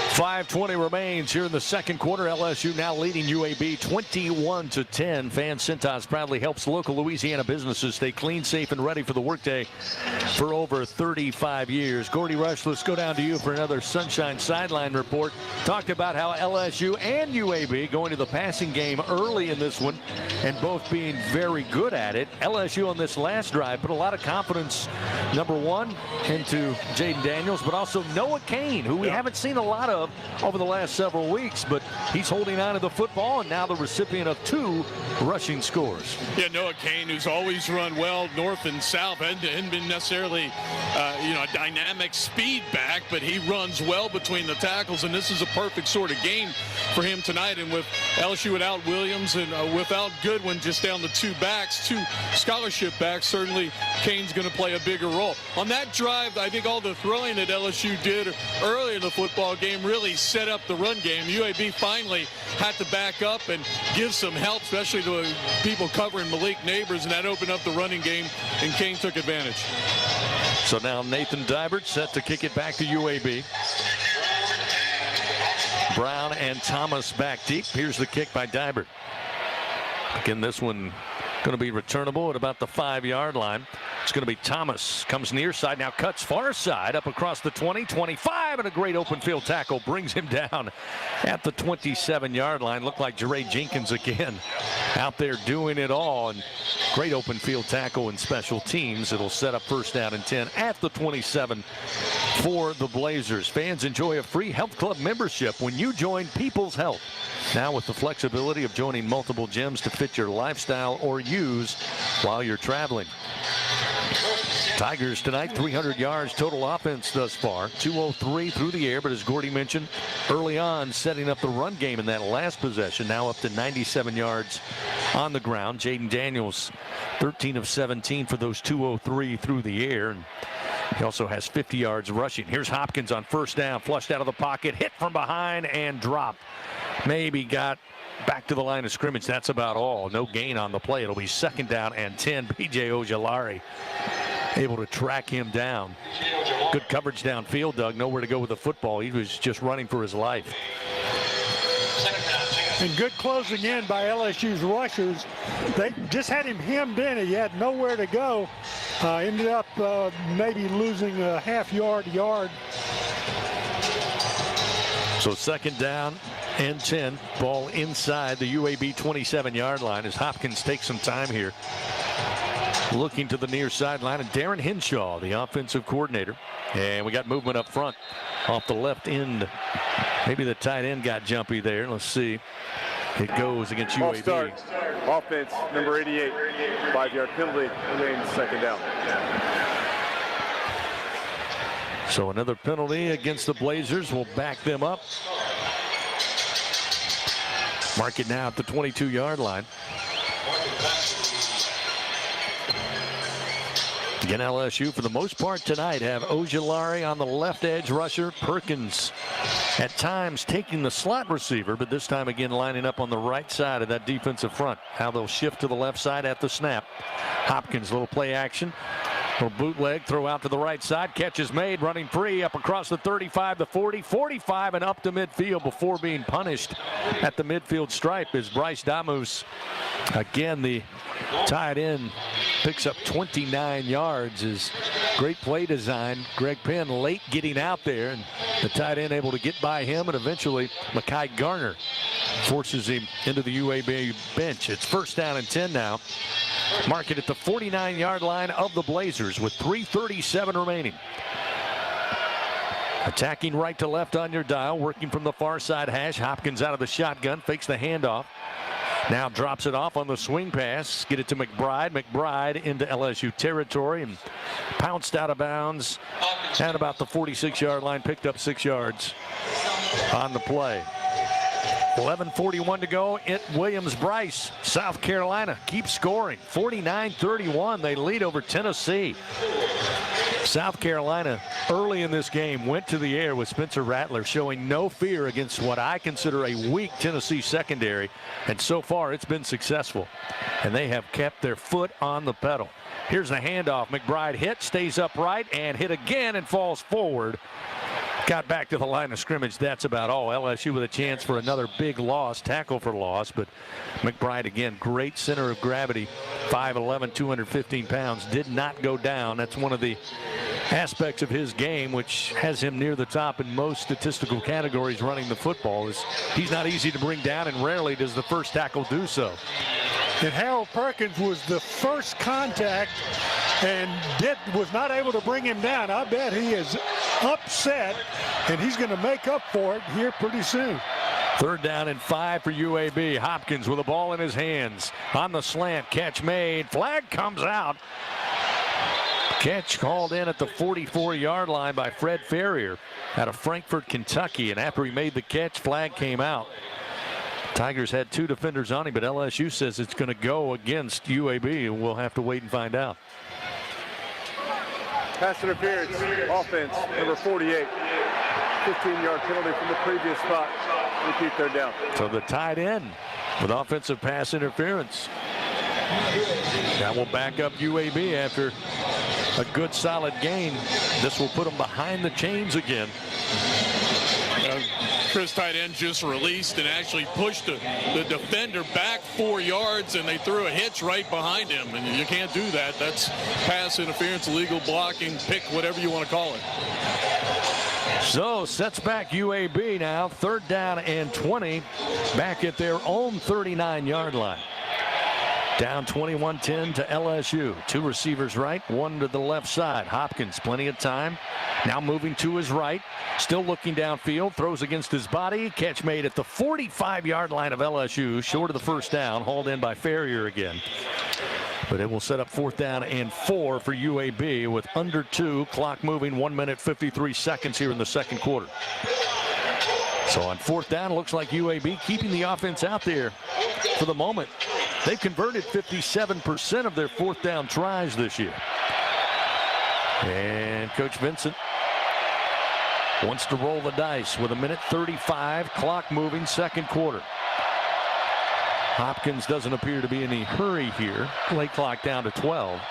5:20 remains here in the second quarter. LSU now leading UAB 21-10. Fan Cintas proudly helps local Louisiana businesses stay clean, safe, and ready for the workday for over 35 years. Gordy Rush, let's go down to you for another Sunshine Sideline report. Talked about how LSU and UAB going to the passing game early in this one and both being very good at it. LSU on this last drive put a lot of confidence, number one, into Jaden Daniels, but also Noah Kane, who we haven't seen a lot of over the last several weeks, but he's holding on to the football and now the recipient of 2 rushing scores. Yeah, Noah Kane, who's always run well north and south, hadn't been necessarily a dynamic speed back, but he runs well between the tackles, and this is a perfect sort of game for him tonight. And with LSU without Williams and without Goodwin, just down to 2 backs, 2 scholarship backs, certainly Kane's going to play a bigger role. On that drive, I think all the throwing that LSU did earlier in the football game really set up the run game. UAB finally had to back up and give some help, especially to people covering Malik Neighbors, and that opened up the running game, and Kane took advantage. So now Nathan Dybert set to kick it back to UAB. Brown and Thomas back deep. Here's the kick by Dybert. Again, this one going to be returnable at about the 5-yard line. It's going to be Thomas. Comes near side, now cuts far side up across the 20, 25, and a great open field tackle brings him down at the 27-yard line. Looked like Jeray Jenkins again out there doing it all. And great open field tackle in special teams. It'll set up first down and 10 at the 27 for the Blazers. Fans enjoy a free health club membership when you join People's Health. Now with the flexibility of joining multiple gyms to fit your lifestyle or use while you're traveling. Tigers tonight, 300 yards total offense thus far. 203 through the air, but as Gordy mentioned early on, setting up the run game in that last possession. Now up to 97 yards on the ground. Jaden Daniels, 13 of 17 for those 203 through the air. And he also has 50 yards rushing. Here's Hopkins on first down, flushed out of the pocket, hit from behind and dropped. Maybe got back to the line of scrimmage. That's about all. No gain on the play. It'll be second down and 10. B.J. Ojulari able to track him down. Good coverage downfield, Doug. Nowhere to go with the football. He was just running for his life. And good closing in by LSU's rushers. They just had him hemmed in. He had nowhere to go. Ended up maybe losing a half-yard. So second down and 10. Ball inside the UAB 27-yard line as Hopkins takes some time here. Looking to the near sideline, and Darren Henshaw, the offensive coordinator. And we got movement up front off the left end. Maybe the tight end got jumpy there. Let's see. It goes against UAB. Start. Offense, number 88. 5-yard penalty, remains second down. So another penalty against the Blazers will back them up. Mark it now at the 22-yard line. Again, LSU, for the most part tonight, have Ojulari on the left edge rusher. Perkins at times taking the slot receiver, but this time again lining up on the right side of that defensive front. How they'll shift to the left side at the snap. Hopkins, little play action. Little bootleg, throw out to the right side. Catch is made, running free up across the 35, the 40, 45, and up to midfield before being punished at the midfield stripe is Bryce Damus. Again, the tight end picks up 29 yards. Is great play design. Greg Penn late getting out there, and the tight end able to get by him, and eventually Mekhi Garner forces him into the UAB bench. It's first down and 10 now. Mark it at the 49-yard line of the Blazers with 3:37 remaining. Attacking right to left on your dial, working from the far side hash. Hopkins out of the shotgun, fakes the handoff. Now drops it off on the swing pass. Get it to McBride. McBride into LSU territory and pounced out of bounds at about the 46-yard line. Picked up 6 yards on the play. 11:41 to go at Williams-Brice. South Carolina keeps scoring. 49-31. They lead over Tennessee. South Carolina early in this game went to the air with Spencer Rattler, showing no fear against what I consider a weak Tennessee secondary. And so far it's been successful. And they have kept their foot on the pedal. Here's the handoff. McBride hit, stays upright, and hit again and falls forward. got back to the line of scrimmage. That's about all. LSU with a chance for another big loss, tackle for loss, but McBride again, great center of gravity, 5'11", 215 pounds, did not go down. That's one of the aspects of his game which has him near the top in most statistical categories running the football. Is he's not easy to bring down, and rarely does the first tackle do so. And Harold Perkins was the first contact and was not able to bring him down. I bet he is upset, and he's going to make up for it here pretty soon. 3rd down and 5 for UAB. Hopkins with the ball in his hands. On the slant, catch made. Flag comes out. Catch called in at the 44-yard line by Fred Ferrier out of Frankfort, Kentucky. And after he made the catch, flag came out. Tigers had 2 defenders on him, but LSU says it's going to go against UAB. We'll have to wait and find out. Pass interference, offense, number 48. 15-yard penalty from the previous spot. Repeat 3rd down. So the tight end with offensive pass interference. That will back up UAB after a good solid gain. This will put them behind the chains again. Chris tight end just released and actually pushed the defender back 4 yards, and they threw a hitch right behind him, and you can't do that. That's pass interference, illegal blocking, pick whatever you want to call it. So sets back UAB now, 3rd down and 20, back at their own 39-yard line. Down 21-10 to LSU. 2 receivers right, 1 to the left side. Hopkins, plenty of time. Now moving to his right. Still looking downfield. Throws against his body. Catch made at the 45-yard line of LSU. Short of the 1st down. Hauled in by Ferrier again. But it will set up 4th down and 4 for UAB with under 2. Clock moving, 1 minute 53 seconds here in the 2nd quarter. So on 4th down, it looks like UAB keeping the offense out there for the moment. They've converted 57% of their 4th down tries this year. And Coach Vincent wants to roll the dice with 1 minute 35, clock moving, 2nd quarter. Hopkins doesn't appear to be in any hurry here. Play clock down to 12.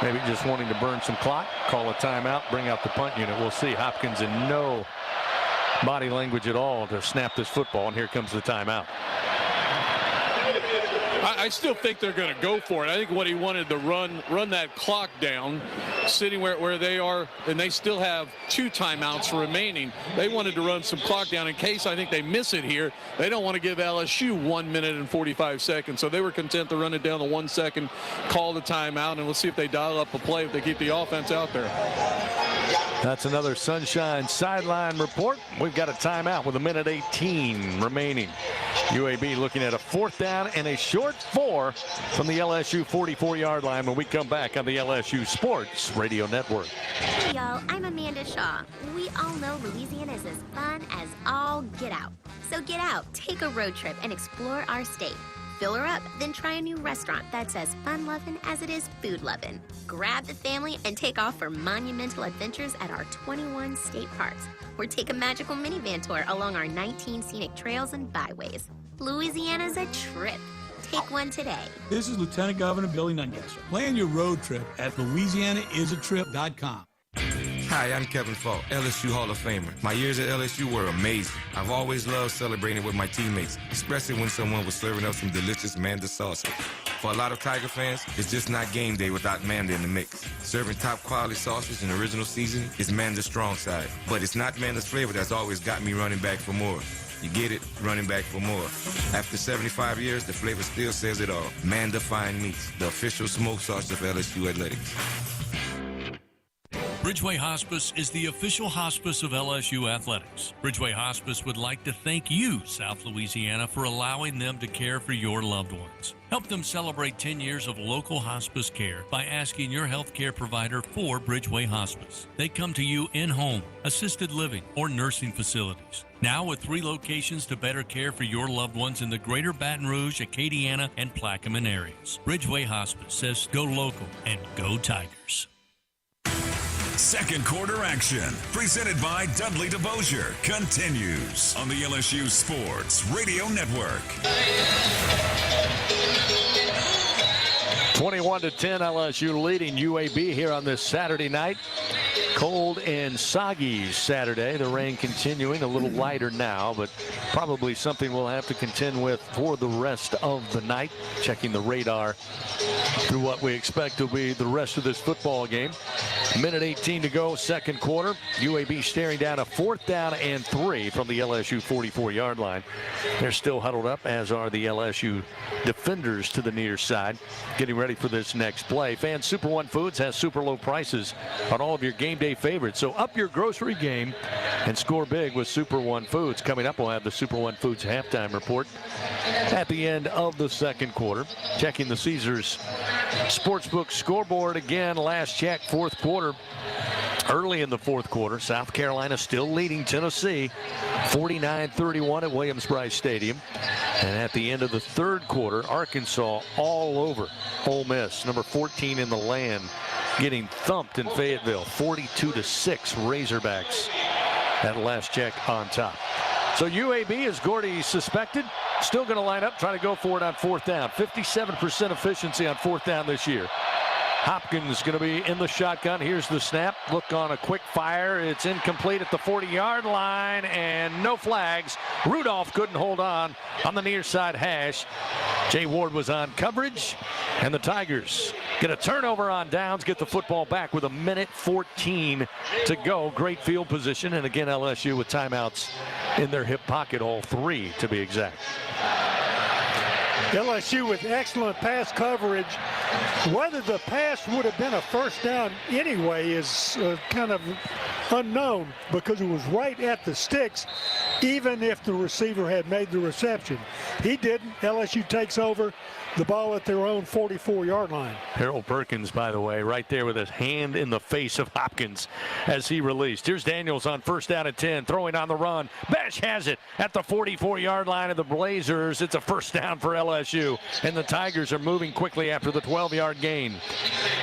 Maybe just wanting to burn some clock, call a timeout, bring out the punt unit. We'll see. Hopkins in no body language at all to snap this football, and here comes the timeout. I still think they're going to go for it. I think what he wanted to run that clock down, sitting where they are, and they still have 2 timeouts remaining. They wanted to run some clock down in case I think they miss it here. They don't want to give LSU 1 minute and 45 seconds, so they were content to run it down to 1 second, call the timeout, and let's see if they dial up a play if they keep the offense out there. That's another Sunshine sideline report. We've got a timeout with 1 minute 18 remaining. UAB looking at a 4th down and a short 4 from the LSU 44-yard line when we come back on the LSU Sports Radio Network. Hey y'all, I'm Amanda Shaw. We all know Louisiana is as fun as all get out. So get out, take a road trip, and explore our state. Fill her up, then try a new restaurant that's as fun-loving as it is food-loving. Grab the family and take off for monumental adventures at our 21 state parks. Or take a magical minivan tour along our 19 scenic trails and byways. Louisiana's a trip. Take one today. This is Lieutenant Governor Billy Nungesser. Plan your road trip at LouisianaIsATrip.com. Hi, I'm Kevin Falk, LSU Hall of Famer. My years at LSU were amazing. I've always loved celebrating with my teammates, especially when someone was serving up some delicious Manda salsa. For a lot of Tiger fans, it's just not game day without Manda in the mix. Serving top quality sauces and original seasoning is Manda's strong side. But it's not Manda's flavor that's always got me running back for more. You get it, running back for more. After 75 years, the flavor still says it all. Manda Fine Meats, the official smoke sauce of LSU Athletics. Bridgeway Hospice is the official hospice of LSU Athletics. Bridgeway Hospice would like to thank you, South Louisiana, for allowing them to care for your loved ones. Help them celebrate 10 years of local hospice care by asking your healthcare provider for Bridgeway Hospice. They come to you in-home, assisted living, or nursing facilities. Now with 3 locations to better care for your loved ones in the greater Baton Rouge, Acadiana, and Plaquemine areas. Bridgeway Hospice says go local and go Tigers. Second quarter action, presented by Dudley DeBosier, continues on the LSU Sports Radio Network. 21-10, LSU leading UAB here on this Saturday night. Cold and soggy Saturday. The rain continuing, a little lighter now, but probably something we'll have to contend with for the rest of the night. Checking the radar through what we expect to be the rest of this football game. Minute 18 to go, second quarter. UAB staring down a 4th down and 3 from the LSU 44-yard line. They're still huddled up, as are the LSU defenders to the near side, getting ready for this next play. Fan Super One Foods has super low prices on all of your game day favorites. So up your grocery game and score big with Super One Foods. Coming up, we'll have the Super One Foods halftime report at the end of the second quarter. Checking the Caesars Sportsbook scoreboard again. Last check, fourth quarter. Early in the fourth quarter, South Carolina still leading Tennessee 49-31 at Williams-Brice Stadium. And at the end of the third quarter, Arkansas all over Ole Miss, number 14 in the land, getting thumped in Fayetteville, 42-6 Razorbacks at last check on top. So UAB, as Gordy suspected, still going to line up, try to go for it on 4th down. 57% efficiency on 4th down this year. Hopkins going to be in the shotgun. Here's the snap. Look on a quick fire. It's incomplete at the 40-yard line, and no flags. Rudolph couldn't hold on the near side hash. Jay Ward was on coverage, and the Tigers get a turnover on downs, get the football back with 1:14 to go. Great field position, and again, LSU with timeouts in their hip pocket, all 3 to be exact. LSU with excellent pass coverage. Whether the pass would have been a first down anyway is kind of unknown, because it was right at the sticks, even if the receiver had made the reception. He didn't. LSU takes over the ball at their own 44-yard line. Harold Perkins, by the way, right there with his hand in the face of Hopkins as he released. Here's Daniels on 1st down and 10, throwing on the run. Besh has it at the 44-yard line of the Blazers. It's a first down for LSU, and the Tigers are moving quickly after the 12-yard gain.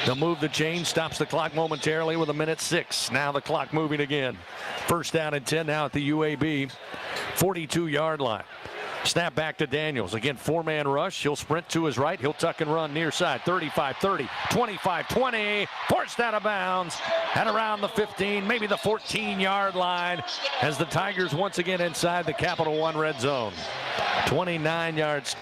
They'll move the chain, stops the clock momentarily with 1:06. Now the clock moving again. 1st down and 10 now at the UAB 42-yard line. Snap back to Daniels. Again, 4-man rush. He'll sprint to his right. He'll tuck and run near side. 35-30, 25-20. Forced out of bounds at around the 15, maybe the 14-yard line, as the Tigers once again inside the Capital One red zone. 29 yards.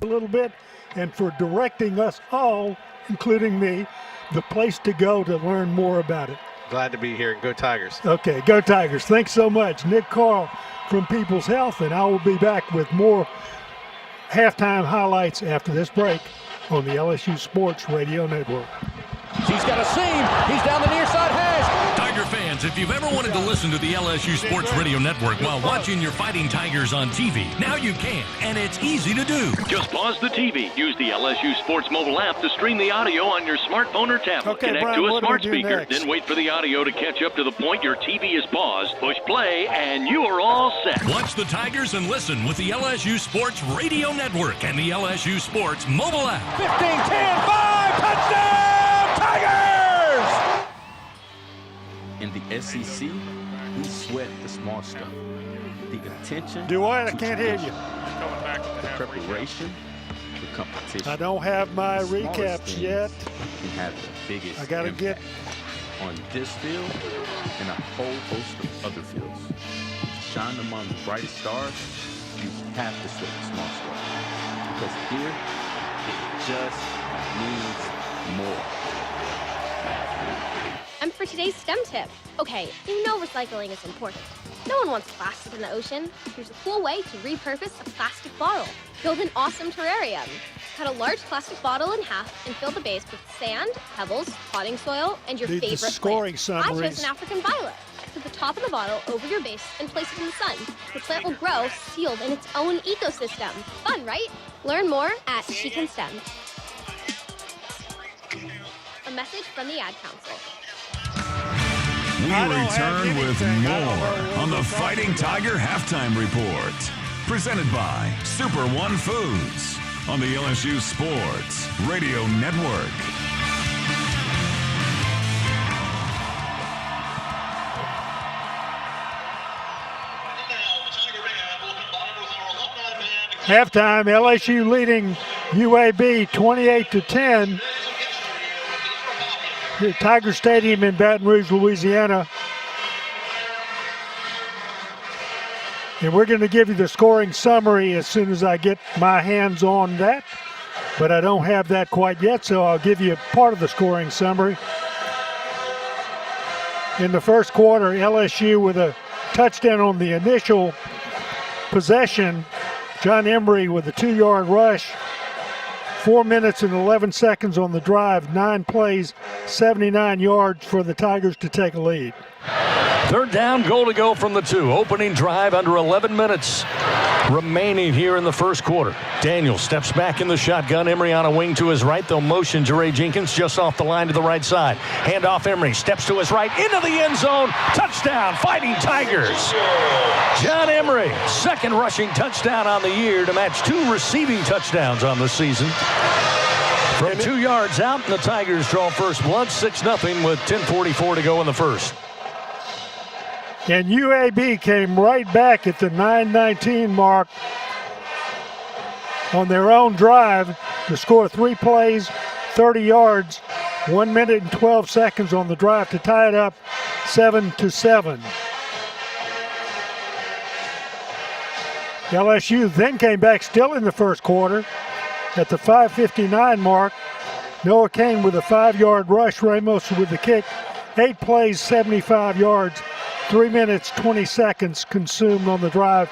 a little bit and for directing us all, including me, the place to go to learn more about it. Glad to be here, and go Tigers. Okay, go Tigers. Thanks so much. Nick Carl from People's Health, and I will be back with more halftime highlights after this break on the LSU Sports Radio Network. He's got a seam. He's down the near side hash. Tiger fans, if you've ever wanted to listen to the LSU Sports Radio Network while watching your Fighting Tigers on TV, now you can, and it's easy to do. Just pause the TV. Use the LSU Sports mobile app to stream the audio on your smartphone or tablet. Okay, Connect Brian, to a what do smart we do speaker, next? then wait for the audio to catch up to the point your TV is paused. Push play, and you are all set. Watch the Tigers and listen with the LSU Sports Radio Network and the LSU Sports mobile app. 15, 10, 5, touchdown, Tigers! In the SEC, we sweat the small stuff. The attention. Do what? I can't hear you. The preparation, the competition. I don't have my The smallest recaps things yet. Can have the biggest I got to get impact on this field and a whole host of other fields. To shine among the brightest stars, you have to sweat the small stuff. Because here, it just means more. And for today's STEM tip, okay, you know recycling is important. No one wants plastic in the ocean. Here's a cool way to repurpose a plastic bottle. Build an awesome terrarium. Cut a large plastic bottle in half and fill the base with sand, pebbles, potting soil, and your favorite scoring plant. I chose summaries. an African violet. Put the top of the bottle over your base and place it in the sun. The plant will grow sealed in its own ecosystem. Fun, right? Learn more at She Can STEM. A message from the Ad Council. We return with more on the Fighting Tiger Halftime Report. Presented by Super One Foods on the LSU Sports Radio Network. halftime. LSU leading UAB 28-10. The Tiger Stadium in Baton Rouge, Louisiana. And we're going to give you the scoring summary as soon as I get my hands on that. But I don't have that quite yet, so I'll give you part of the scoring summary. In the first quarter, LSU with a touchdown on the initial possession. John Emery with a 2-yard rush. 4 minutes and 11 seconds on the drive, 9 plays, 79 yards for the Tigers to take a lead. Third down, goal to go from the 2. Opening drive under 11 minutes remaining here in the first quarter. Daniel steps back in the shotgun. Emery on a wing to his right. They'll motion Jeray Jenkins just off the line to the right side. Hand off Emery. Steps to his right into the end zone. Touchdown, Fighting Tigers. John Emery, second rushing touchdown on the year to match 2 receiving touchdowns on the season. From 2 yards out, the Tigers draw first blood, 6-0 with 10:44 to go in the first. And UAB came right back at the 9:19 mark on their own drive to score 3 plays, 30 yards, 1 minute and 12 seconds on the drive to tie it up 7-7. LSU then came back still in the first quarter at the 5:59 mark. Noah Kane with a 5-yard rush, Ramos with the kick, 8 plays, 75 yards. 3 minutes, 20 seconds consumed on the drive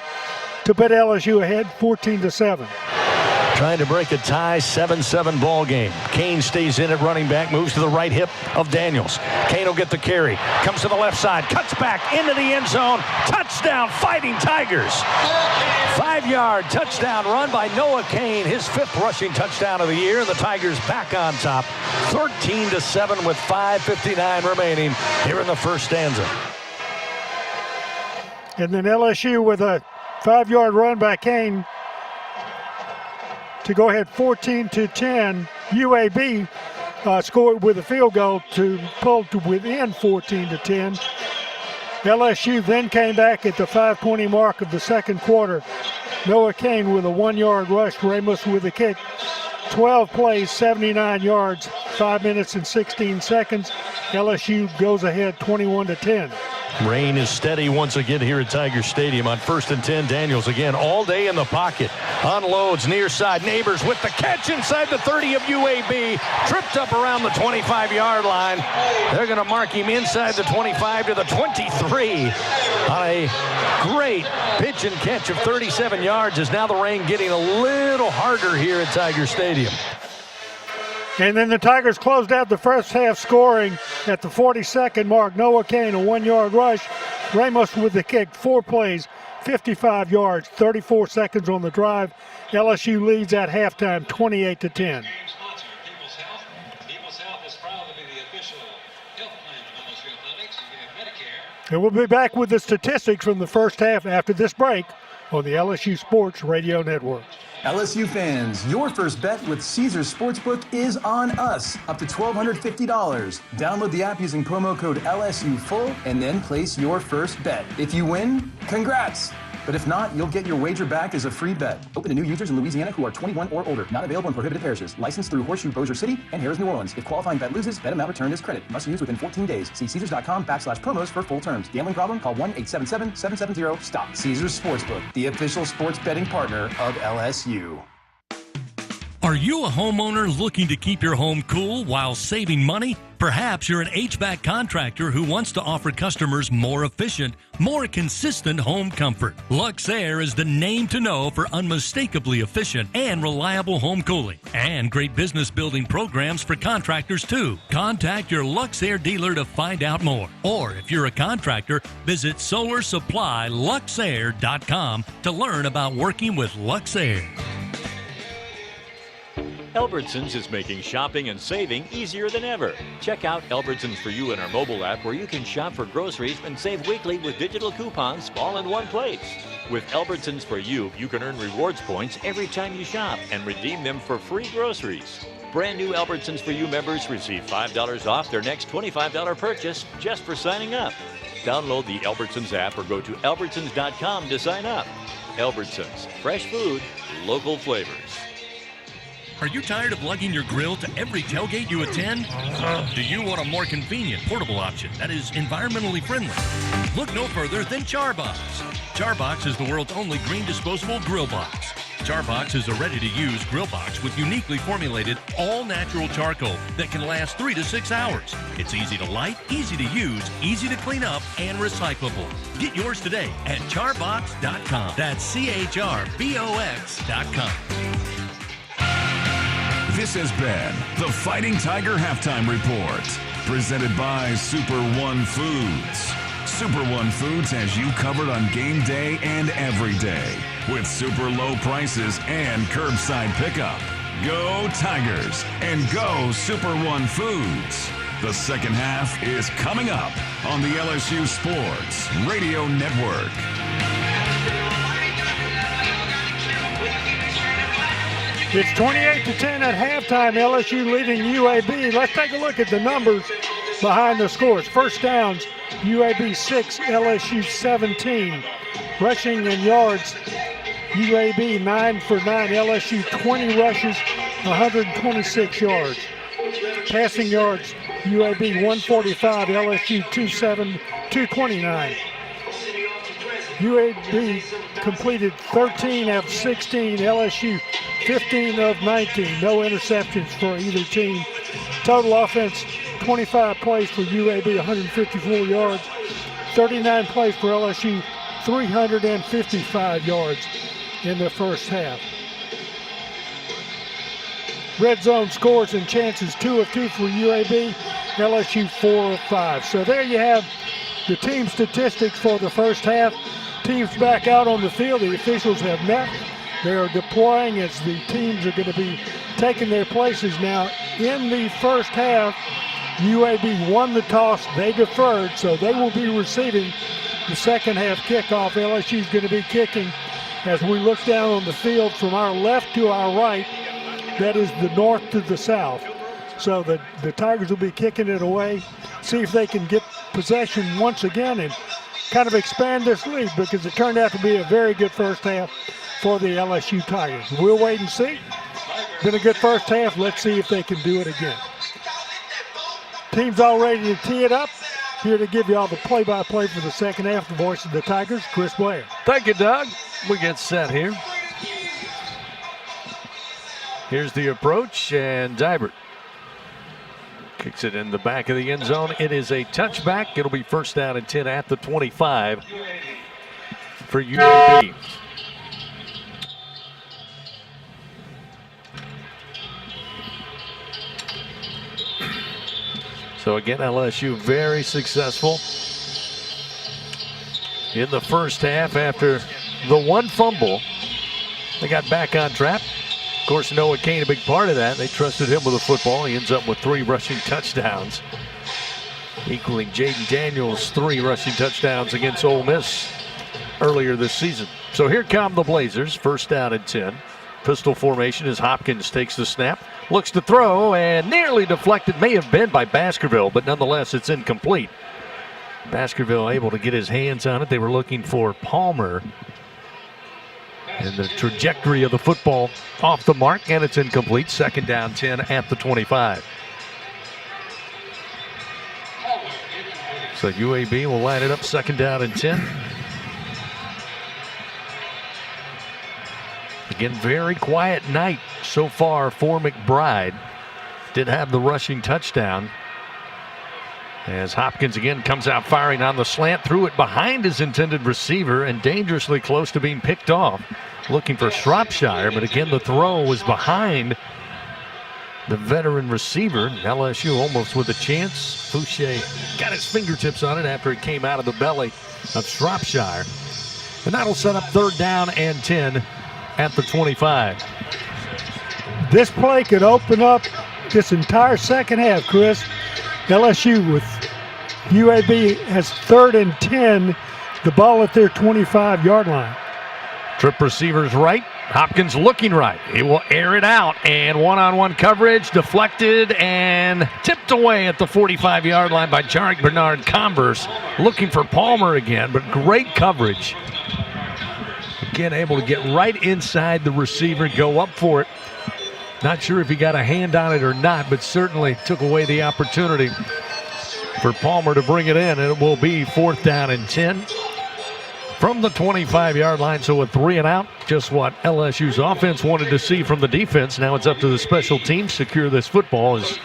to put LSU ahead 14-7. Trying to break a tie, 7-7 ball game. Kane stays in at running back, moves to the right hip of Daniels. Kane will get the carry, comes to the left side, cuts back into the end zone. Touchdown, Fighting Tigers. 5-yard touchdown run by Noah Kane, his 5th rushing touchdown of the year. And the Tigers back on top, 13-7 with 5:59 remaining here in the first stanza. And then LSU with a 5-yard run by Kane to go ahead 14-10. UAB scored with a field goal to pull to within 14-10. LSU then came back at the 5:20 mark of the second quarter. Noah Kane with a 1-yard rush, Ramos with a kick. 12 plays, 79 yards, 5 minutes and 16 seconds. LSU goes ahead 21-10. Rain is steady once again here at Tiger Stadium. On 1st and 10, Daniels again all day in the pocket. Unloads near side. Neighbors with the catch inside the 30 of UAB. Tripped up around the 25-yard line. They're going to mark him inside the 25 to the 23 on a great pitch and catch of 37 yards. Is now the rain getting a little harder here at Tiger Stadium. And then the Tigers closed out the first half scoring at the 42nd mark. Noah Kane, a 1-yard rush. Ramos with the kick, 4 plays, 55 yards, 34 seconds on the drive. LSU leads at halftime, 28-10. And we'll be back with the statistics from the first half after this break on the LSU Sports Radio Network. LSU fans, your first bet with Caesars Sportsbook is on us, up to $1,250. Download the app using promo code LSUFull and then place your first bet. If you win, congrats! But if not, you'll get your wager back as a free bet. Open to new users in Louisiana who are 21 or older. Not available in prohibited parishes. Licensed through Horseshoe Bossier City and Harrah's New Orleans. If qualifying bet loses, bet amount returned is credit. Must use within 14 days. See Caesars.com/promos for full terms. Gambling problem? Call 1-877-770-STOP. Caesars Sportsbook, the official sports betting partner of LSU. Are you a homeowner looking to keep your home cool while saving money? Perhaps you're an HVAC contractor who wants to offer customers more efficient, more consistent home comfort. Luxair is the name to know for unmistakably efficient and reliable home cooling, and great business building programs for contractors too. Contact your Luxair dealer to find out more. Or if you're a contractor, visit solarsupplyluxair.com to learn about working with Luxair. Albertsons is making shopping and saving easier than ever. Check out Albertsons For You in our mobile app, where you can shop for groceries and save weekly with digital coupons all in one place. With Albertsons For You, you can earn rewards points every time you shop and redeem them for free groceries. Brand new Albertsons For You members receive $5 off their next $25 purchase just for signing up. Download the Albertsons app or go to albertsons.com to sign up. Albertsons, fresh food, local flavors. Are you tired of lugging your grill to every tailgate you attend? Do you want a more convenient portable option that is environmentally friendly? Look no further than Charbox. Charbox is the world's only green disposable grill box. Charbox is a ready-to-use grill box with uniquely formulated all-natural charcoal that can last 3 to 6 hours. It's easy to light, easy to use, easy to clean up, and recyclable. Get yours today at charbox.com. That's CHRBOX.com. This has been the Fighting Tiger Halftime Report, presented by Super One Foods. Super One Foods has you covered on game day and every day, with super low prices and curbside pickup. Go Tigers and go Super One Foods. The second half is coming up on the LSU Sports Radio Network. It's 28-10 at halftime. LSU leading UAB. Let's take a look at the numbers behind the scores. First downs, UAB 6, LSU 17. Rushing and yards, UAB 9 for 9. LSU 20 rushes, 126 yards. Passing yards, UAB 145, LSU 229. UAB completed 13 of 16, LSU 15 of 19. No interceptions for either team. Total offense, 25 plays for UAB, 154 yards. 39 plays for LSU, 355 yards in the first half. Red zone scores and chances, 2 of 2 for UAB, LSU 4 of 5. So there you have the team statistics for the first half. Teams back out on the field. The officials have met. They are deploying as the teams are going to be taking their places now. In the first half, UAB won the toss. They deferred, so they will be receiving the second half kickoff. LSU is going to be kicking. As we look down on the field from our left to our right, that is the north to the south. So the Tigers will be kicking it away, see if they can get possession once again and kind of expand this lead, because it turned out to be a very good first half for the LSU Tigers. We'll wait and see. Been a good first half. Let's see if they can do it again. Team's all ready to tee it up. Here to give you all the play-by-play for the second half, the voice of the Tigers, Chris Blair. Thank you, Doug. We get set here. Here's the approach, and Dybert kicks it in the back of the end zone. It is a touchback. It'll be first down and 10 at the 25 for UAB. So again, LSU very successful in the first half after the one fumble. They got back on track. Of course, Noah Kane, a big part of that. They trusted him with the football. He ends up with 3 rushing touchdowns, equaling Jaden Daniels' 3 rushing touchdowns against Ole Miss earlier this season. So here come the Blazers, first down and 10. Pistol formation as Hopkins takes the snap, looks to throw, and nearly deflected, may have been by Baskerville, but nonetheless it's incomplete. Baskerville able to get his hands on it. They were looking for Palmer. And the trajectory of the football off the mark, and it's incomplete. Second down 10 at the 25. So UAB will line it up second down and 10. Again, very quiet night so far for McBride. Did have the rushing touchdown. As Hopkins again comes out firing on the slant, threw it behind his intended receiver and dangerously close to being picked off. Looking for Shropshire, but again the throw was behind the veteran receiver. LSU almost with a chance. Fouché got his fingertips on it after it came out of the belly of Shropshire. And that'll set up third down and 10 at the 25. This play could open up this entire second half, Chris. LSU with UAB has third and 10, the ball at their 25-yard line. Trip receivers right. Hopkins looking right. He will air it out, and one-on-one coverage deflected and tipped away at the 45-yard line by Jarek Bernard Converse. Looking for Palmer again, but great coverage. Again, able to get right inside the receiver, go up for it. Not sure if he got a hand on it or not, but certainly took away the opportunity for Palmer to bring it in. And it will be fourth down and 10 from the 25-yard line. So a 3 and out, just what LSU's offense wanted to see from the defense. Now it's up to the special teams to secure this football as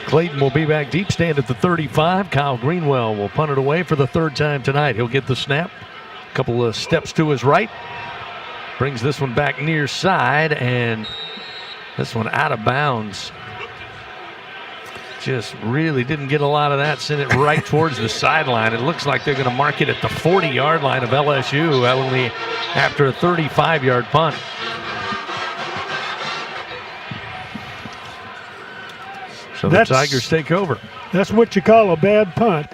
Clayton will be back deep, stand at the 35. Kyle Greenwell will punt it away for the third time tonight. He'll get the snap. A couple of steps to his right. Brings this one back near side, and this one out of bounds. Just really didn't get a lot of that. Sent it right towards the sideline. It looks like they're going to mark it at the 40-yard line of LSU only after a 35-yard punt. So the Tigers take over. That's what you call a bad punt.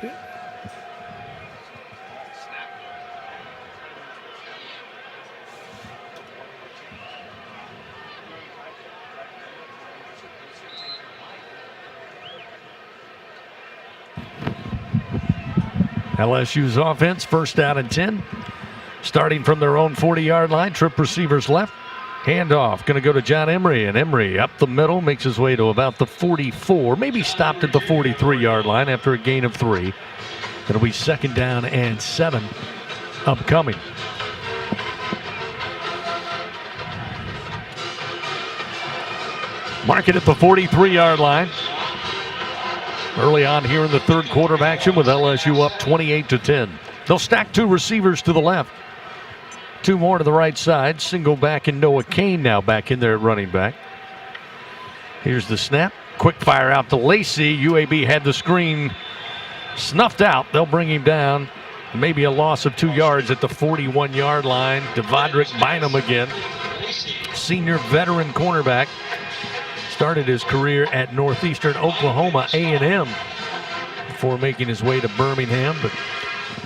LSU's offense, first down and 10. Starting from their own 40-yard line, trip receivers left. Handoff, going to go to John Emery, and Emery up the middle, makes his way to about the 44, maybe stopped at the 43-yard line after a gain of 3. It'll be second down and 7 upcoming. Mark it at the 43-yard line. Early on here in the third quarter of action with LSU up 28-10. They'll stack 2 receivers to the left. 2 more to the right side. Single back and Noah Kane now back in there at running back. Here's the snap. Quick fire out to Lacey. UAB had the screen snuffed out. They'll bring him down. Maybe a loss of 2 yards at the 41-yard line. Devondrick Bynum again. Senior veteran cornerback. Started his career at Northeastern Oklahoma A&M before making his way to Birmingham, but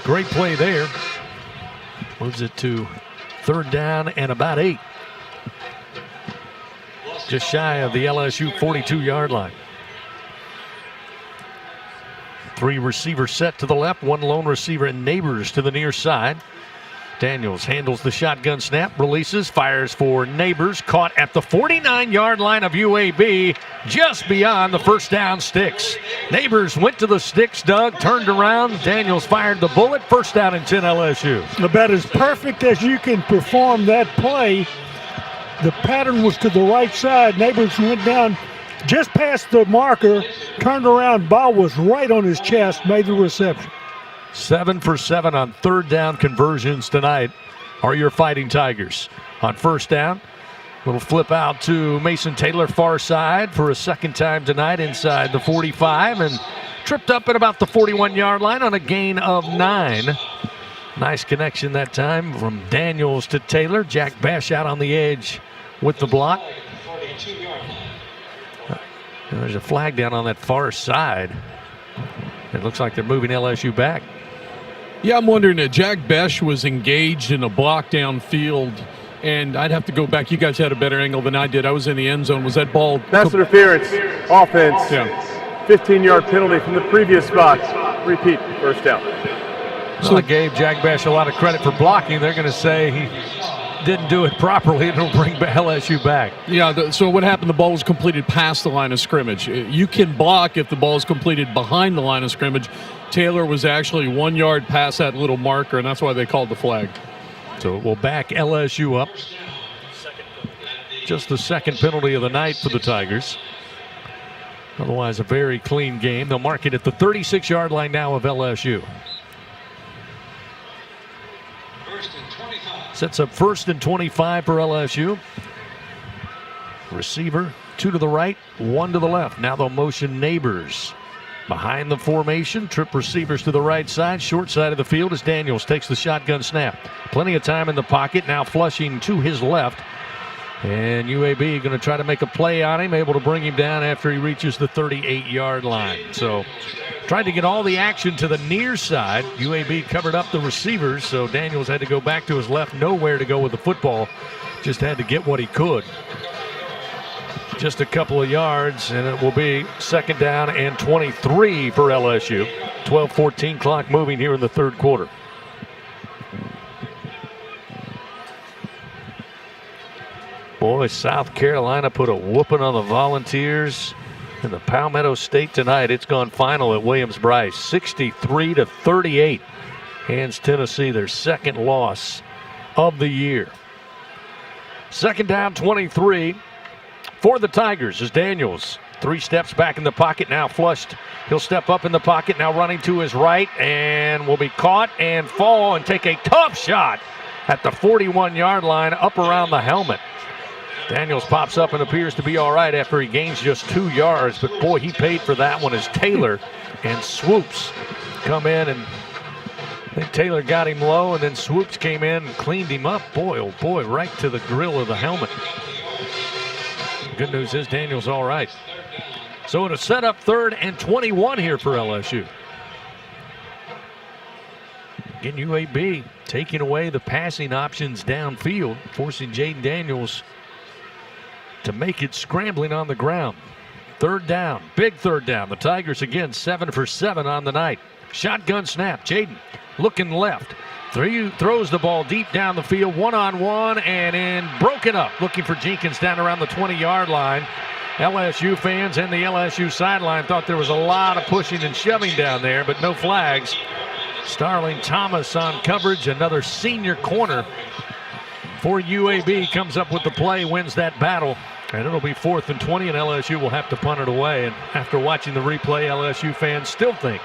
great play there. Moves it to third down and about 8. Just shy of the LSU 42-yard line. 3 receivers set to the left, 1 lone receiver and Neighbors to the near side. Daniels handles the shotgun snap, releases, fires for Neighbors, caught at the 49-yard line of UAB, just beyond the first down sticks. Neighbors went to the sticks, Doug, turned around, Daniels fired the bullet, first down and 10 LSU. About as perfect as you can perform that play. The pattern was to the right side. Neighbors went down just past the marker, turned around, ball was right on his chest, made the reception. 7 for 7 on third down conversions tonight are your Fighting Tigers. On first down, little flip out to Mason Taylor, far side for a second time tonight inside the 45, and tripped up at about the 41-yard line on a gain of 9. Nice connection that time from Daniels to Taylor. Jack Bash out on the edge with the block. And there's a flag down on that far side. It looks like they're moving LSU back. Yeah, I'm wondering if Jack Besh was engaged in a block downfield, and I'd have to go back. You guys had a better angle than I did. I was in the end zone. Was that ball? Pass interference, offense. Yeah. 15-yard penalty from the previous spot. Repeat, first down. So I gave Jack Bash a lot of credit for blocking. They're going to say he didn't do it properly, and it'll bring LSU back. Yeah, so what happened, the ball was completed past the line of scrimmage. You can block if the ball is completed behind the line of scrimmage. Taylor was actually 1 yard past that little marker, and that's why they called the flag. So we'll back LSU up. Just the second penalty of the night for the Tigers. Otherwise, a very clean game. They'll mark it at the 36-yard line now of LSU. Sets up 1st and 25 for LSU. Receiver, 2 to the right, 1 to the left. Now they'll motion Neighbors. Behind the formation, trip receivers to the right side. Short side of the field as Daniels takes the shotgun snap. Plenty of time in the pocket. Now flushing to his left. And UAB going to try to make a play on him. Able to bring him down after he reaches the 38-yard line. So tried to get all the action to the near side. UAB covered up the receivers. So Daniels had to go back to his left. Nowhere to go with the football. Just had to get what he could. Just a couple of yards, and it will be second down and 23 for LSU. 12-14 clock moving here in the third quarter. Boy, South Carolina put a whooping on the Volunteers in the Palmetto State tonight. It's gone final at Williams-Brice, 63-38. Hands Tennessee their second loss of the year. Second down, 23. For the Tigers is Daniels. 3 steps back in the pocket, now flushed. He'll step up in the pocket, now running to his right, and will be caught and fall and take a tough shot at the 41-yard line up around the helmet. Daniels pops up and appears to be all right after he gains just 2 yards, but boy, he paid for that one as Taylor and Swoops come in, and I think Taylor got him low, and then Swoops came in and cleaned him up. Boy, oh boy, right to the grill of the helmet. Good news is Daniels all right. So it'll set up 3rd and 21 here for LSU. Again, UAB taking away the passing options downfield, forcing Jaden Daniels to make it scrambling on the ground. 3rd down, big 3rd down. The Tigers again 7 for 7 on the night. Shotgun snap, Jaden looking left. Throws the ball deep down the field, one-on-one, and in broken up. Looking for Jenkins down around the 20-yard line. LSU fans and the LSU sideline thought there was a lot of pushing and shoving down there, but no flags. Starling Thomas on coverage, another senior corner for UAB, comes up with the play, wins that battle, and it'll be 4th and 20, and LSU will have to punt it away. And after watching the replay, LSU fans still think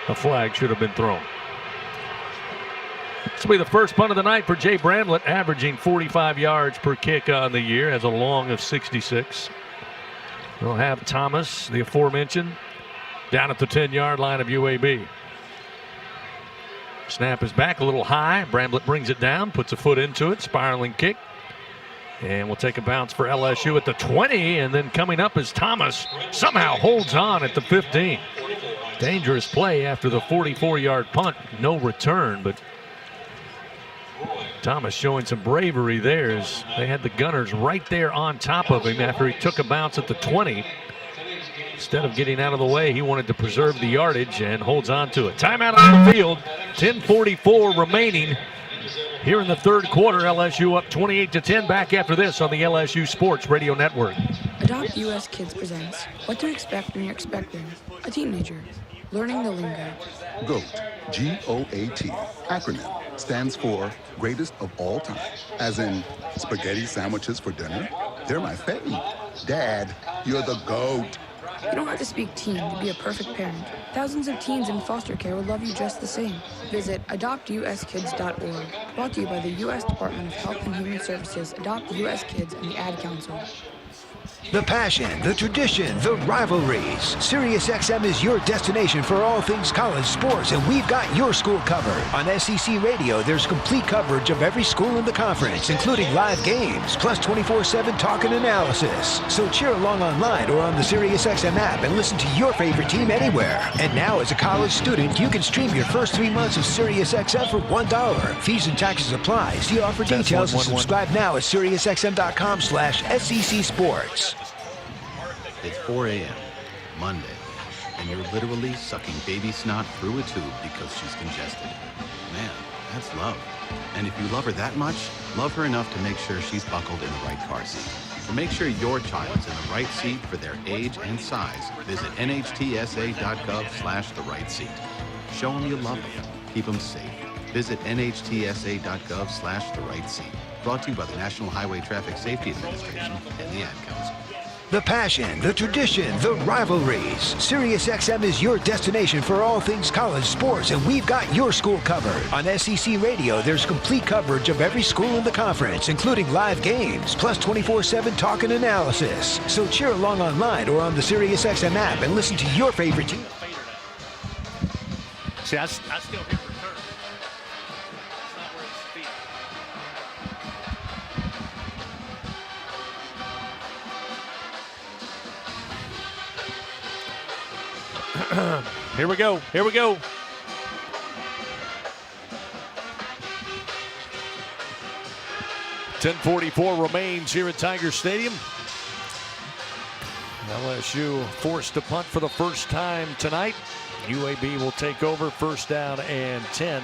a flag should have been thrown. This will be the first punt of the night for Jay Bramlett, averaging 45 yards per kick on the year, has a long of 66. We'll have Thomas, the aforementioned, down at the 10-yard line of UAB. Snap is back a little high. Bramlett brings it down, puts a foot into it, spiraling kick. And we'll take a bounce for LSU at the 20, and then coming up is Thomas. Somehow holds on at the 15. Dangerous play after the 44-yard punt. No return, but Thomas showing some bravery there as they had the Gunners right there on top of him after he took a bounce at the 20. Instead of getting out of the way, he wanted to preserve the yardage and holds on to it. Timeout on the field, 10:44 remaining Here in the third quarter, LSU up 28-10. Back after this on the LSU Sports Radio Network. Adopt US Kids presents What to Expect When You're Expecting a Teenager. Learning the lingo. GOAT, G-O-A-T, acronym, stands for Greatest of All Time. As in, spaghetti sandwiches for dinner? They're my fave. Dad, you're the GOAT. You don't have to speak teen to be a perfect parent. Thousands of teens in foster care would love you just the same. Visit adoptuskids.org. Brought to you by the U.S. Department of Health and Human Services, Adopt US Kids, and the Ad Council. The passion, the tradition, the rivalries. SiriusXM is your destination for all things college sports, and we've got your school covered. On SEC Radio, there's complete coverage of every school in the conference, including live games, plus 24/7 talk and analysis. So cheer along online or on the SiriusXM app and listen to your favorite team anywhere. And now, as a college student, you can stream your first 3 months of SiriusXM for $1. Fees and taxes apply. See offer details and subscribe now at SiriusXM.com/SEC Sports. It's 4 a.m., Monday, and you're literally sucking baby snot through a tube because she's congested. Man, that's love. And if you love her that much, love her enough to make sure she's buckled in the right car seat. To make sure your child's in the right seat for their age and size, visit nhtsa.gov/the right seat. Show them you love them. Keep them safe. Visit nhtsa.gov/the right seat. Brought to you by the National Highway Traffic Safety Administration and the Ad Council. The passion, the tradition, the rivalries. SiriusXM is your destination for all things college sports, and we've got your school covered. On SEC Radio, there's complete coverage of every school in the conference, including live games, plus 24/7 talk and analysis. So cheer along online or on the SiriusXM app and listen to your favorite team. See, I still hear return. Here we go. Here we go. .10:44 remains here at Tiger Stadium. LSU forced to punt for the first time tonight. UAB will take over, first down and 10.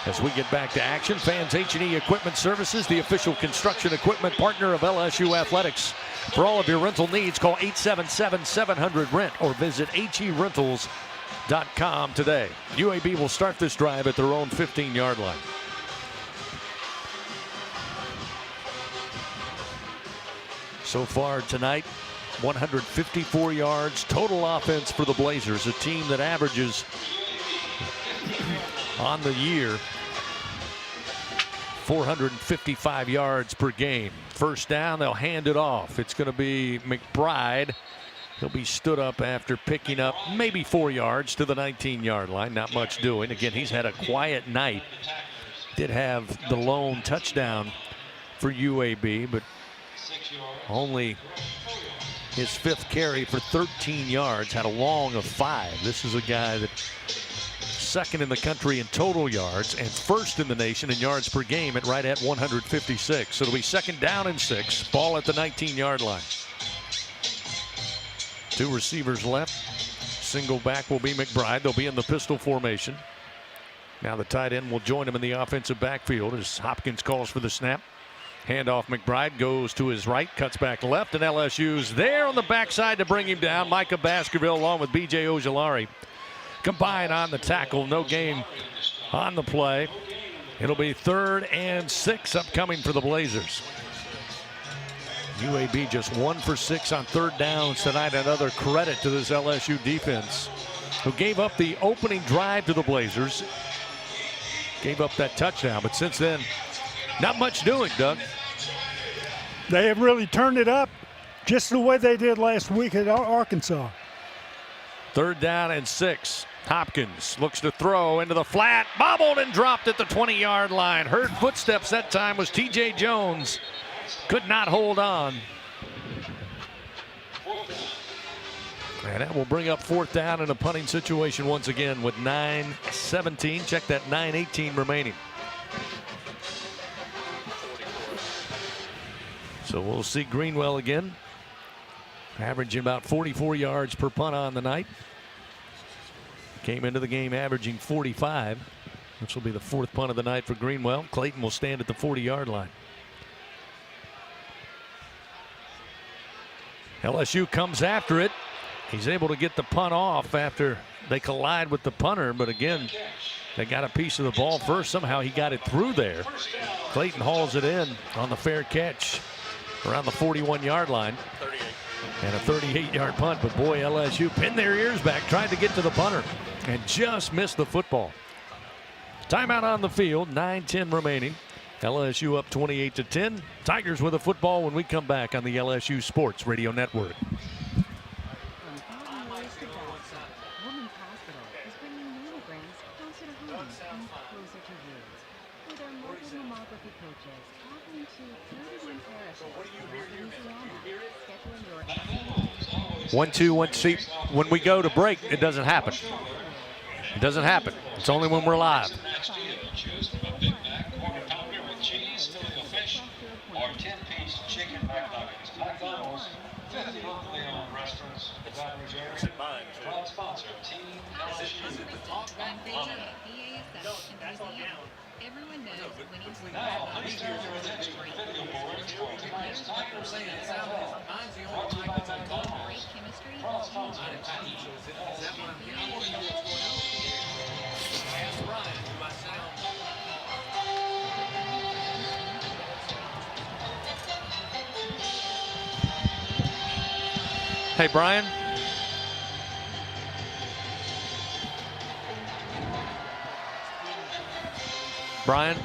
As we get back to action, Fans H&E Equipment Services, the official construction equipment partner of LSU Athletics. For all of your rental needs, call 877-700-RENT or visit herentals.com today. UAB will start this drive at their own 15-yard line. So far tonight, 154 yards total offense for the Blazers, a team that averages on the year 455 yards per game. First down, they'll hand it off. It's going to be McBride. He'll be stood up after picking up maybe 4 yards to the 19-yard line. Not much doing. Again, he's had a quiet night. Did have the lone touchdown for UAB, but only his 5th carry for 13 yards. Had a long of 5. This is a guy that second in the country in total yards and first in the nation in yards per game at right at 156. So it'll be second down and 6. Ball at the 19-yard line. 2 receivers left. Single back will be McBride. They'll be in the pistol formation. Now the tight end will join him in the offensive backfield as Hopkins calls for the snap. Handoff, McBride goes to his right, cuts back left, and LSU's there on the backside to bring him down. Micah Baskerville along with B.J. Ojolari combined on the tackle. No gain on the play. It'll be 3rd and 6 upcoming for the Blazers. UAB just 1 for 6 on 3rd downs tonight. Another credit to this LSU defense, who gave up the opening drive to the Blazers. Gave up that touchdown, but since then, not much doing, Doug. They have really turned it up just the way they did last week at Arkansas. 3rd down and 6. Hopkins looks to throw into the flat, bobbled and dropped at the 20-yard line. Heard footsteps that time was T.J. Jones. Could not hold on. And that will bring up 4th down in a punting situation once again with 9:17. Check that, 9:18 remaining. So we'll see Greenwell again, averaging about 44 yards per punt on the night. Came into the game averaging 45. This will be the 4th punt of the night for Greenwell. Clayton will stand at the 40-yard line. LSU comes after it. He's able to get the punt off after they collide with the punter, but again, they got a piece of the ball first. Somehow he got it through there. Clayton hauls it in on the fair catch around the 41-yard line. And a 38-yard punt, but boy, LSU pinned their ears back, tried to get to the punter, and just missed the football. Timeout on the field, 9:10 remaining. LSU up 28-10. Tigers with a football when we come back on the LSU Sports Radio Network. One, two, one. See, when we go to break, it doesn't happen. It doesn't happen. It's only when we're live. Everyone knows when he's now, please turn to the next video board for tonight's Tiger saying it sounds like mine's the only mic that's on call. Great chemistry. Is that what I'm hearing? I want to know what's going on. I asked Brian, do I sound? Hey, Brian. Brian.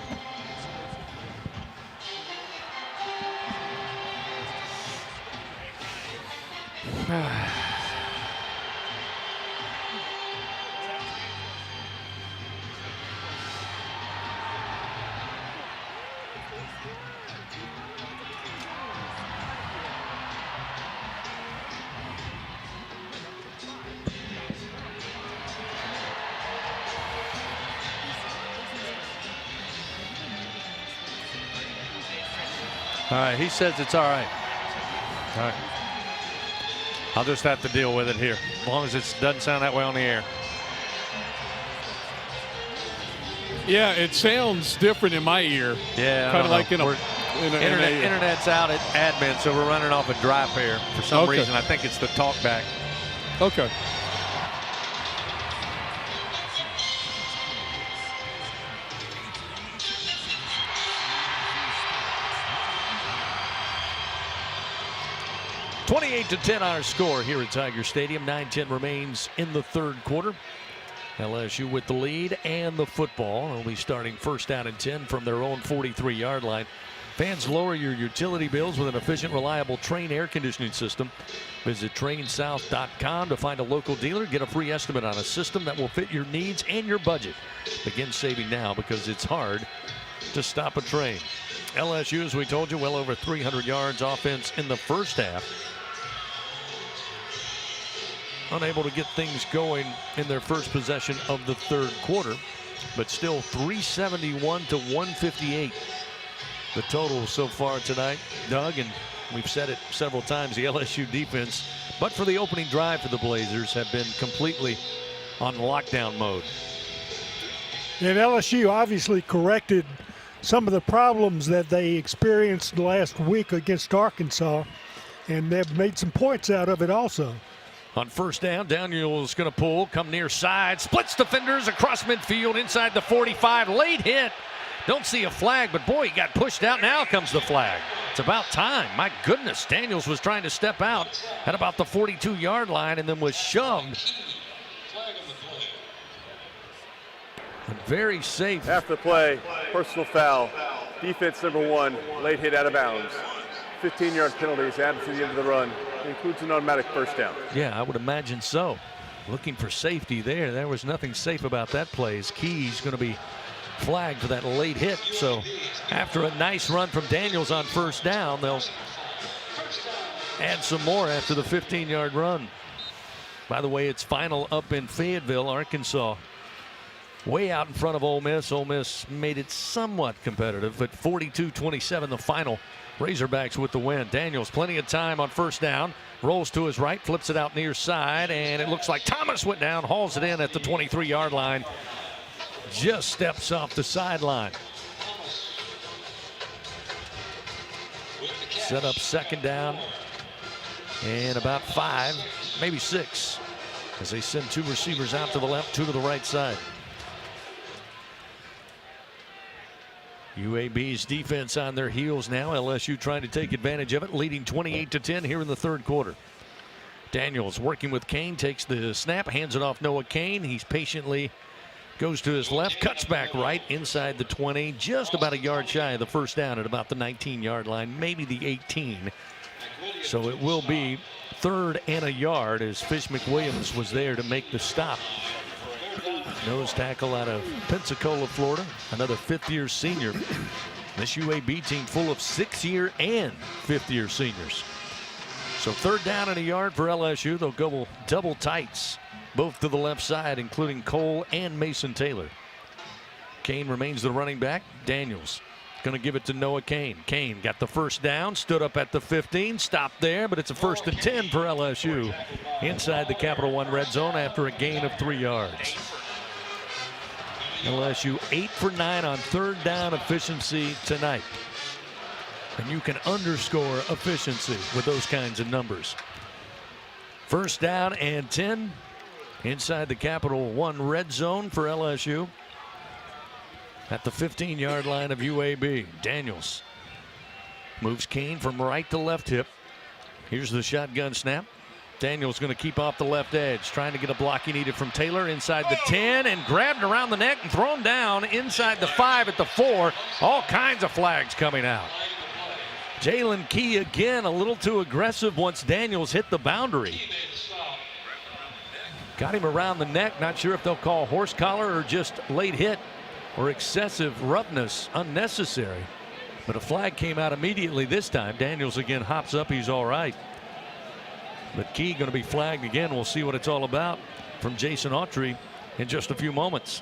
All right, he says it's all right. All right. I'll just have to deal with it here, as long as it doesn't sound that way on the air. Yeah, it sounds different in my ear. Yeah, kind of like internet's out at admin, so we're running off a dry pair for some reason. I think it's the talkback. Okay. (28-10) our score here at Tiger Stadium. 9:10 remains in the third quarter. LSU with the lead and the football. They'll be starting first down and 10 from their own 43-yard line. Fans, lower your utility bills with an efficient, reliable Train air conditioning system. Visit trainsouth.com to find a local dealer. Get a free estimate on a system that will fit your needs and your budget. Begin saving now because it's hard to stop a train. LSU, as we told you, well over 300 yards offense in the first half. Unable to get things going in their first possession of the third quarter, but still 371 to 158. The total so far tonight, Doug, and we've said it several times, the LSU defense, but for the opening drive for the Blazers, have been completely on lockdown mode. And LSU obviously corrected some of the problems that they experienced last week against Arkansas, and they've made some points out of it also. On first down, Daniels going to pull, come near side, splits defenders across midfield inside the 45. Late hit. Don't see a flag, but boy, he got pushed out. Now comes the flag. It's about time. My goodness, Daniels was trying to step out at about the 42-yard line and then was shoved. But very safe. After the play, personal foul. Defense number 1, late hit out of bounds. 15-yard penalties added to the end of the run. It includes an automatic first down. Yeah, I would imagine so. Looking for safety there. There was nothing safe about that play. As Key's going to be flagged for that late hit. So after a nice run from Daniels on first down, they'll add some more after the 15-yard run. By the way, it's final up in Fayetteville, Arkansas. Way out in front of Ole Miss. Ole Miss made it somewhat competitive, but 42-27 the final. Razorbacks with the win. Daniels, plenty of time on first down. Rolls to his right, flips it out near side, and it looks like Thomas went down, hauls it in at the 23-yard line. just steps off the sideline. Set up second down and about 5, maybe 6, as they send 2 receivers out to the left, 2 to the right side. UAB's defense on their heels now. LSU trying to take advantage of it, leading 28-10 here in the third quarter. Daniels working with Kane, takes the snap, hands it off Noah Kane. He's patiently goes to his left, cuts back right inside the 20, just about a yard shy of the first down at about the 19-yard line, maybe the 18. So it will be 3rd and a yard as Fish McWilliams was there to make the stop. Nose tackle out of Pensacola, Florida, another 5th-year senior. This UAB team full of 6-year and 5th-year seniors. So 3rd down and a yard for LSU. They'll go double tights, both to the left side, including Cole and Mason Taylor. Kane remains the running back. Daniels going to give it to Noah Kane. Kane got the first down, stood up at the 15, stopped there, but it's a 1st and 10 for LSU inside the Capital One red zone after a gain of 3 yards. LSU 8 for 9 on 3rd down efficiency tonight. And you can underscore efficiency with those kinds of numbers. 1st down and 10 inside the Capital One red zone for LSU at the 15-yard line of UAB. Daniels moves Kane from right to left hip. Here's the shotgun snap. Daniels going to keep off the left edge, trying to get a block he needed from Taylor inside the 10 and grabbed around the neck and thrown down inside the 5 at the 4. All kinds of flags coming out. Jalen Key again a little too aggressive once Daniels hit the boundary. Got him around the neck. Not sure if they'll call horse collar or just late hit or excessive roughness, unnecessary. But a flag came out immediately this time. Daniels again hops up. He's all right. But Key going to be flagged again. We'll see what it's all about from Jason Autry in just a few moments.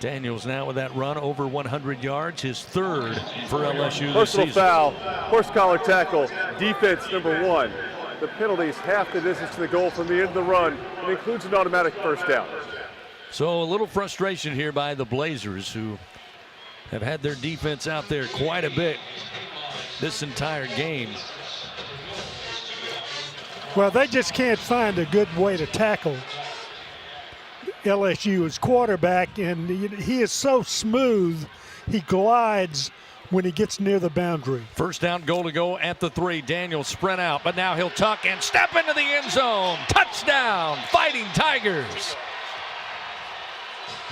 Daniels now with that run over 100 yards, his 3rd for LSU this season. Personal foul, horse collar tackle, defense number 1. The penalties half the distance to the goal from the end of the run. It includes an automatic 1st down. So a little frustration here by the Blazers, who have had their defense out there quite a bit this entire game. Well, they just can't find a good way to tackle LSU's quarterback, and he is so smooth, he glides when he gets near the boundary. 1st down, goal to go at the 3. Daniels sprint out, but now he'll tuck and step into the end zone. Touchdown, Fighting Tigers.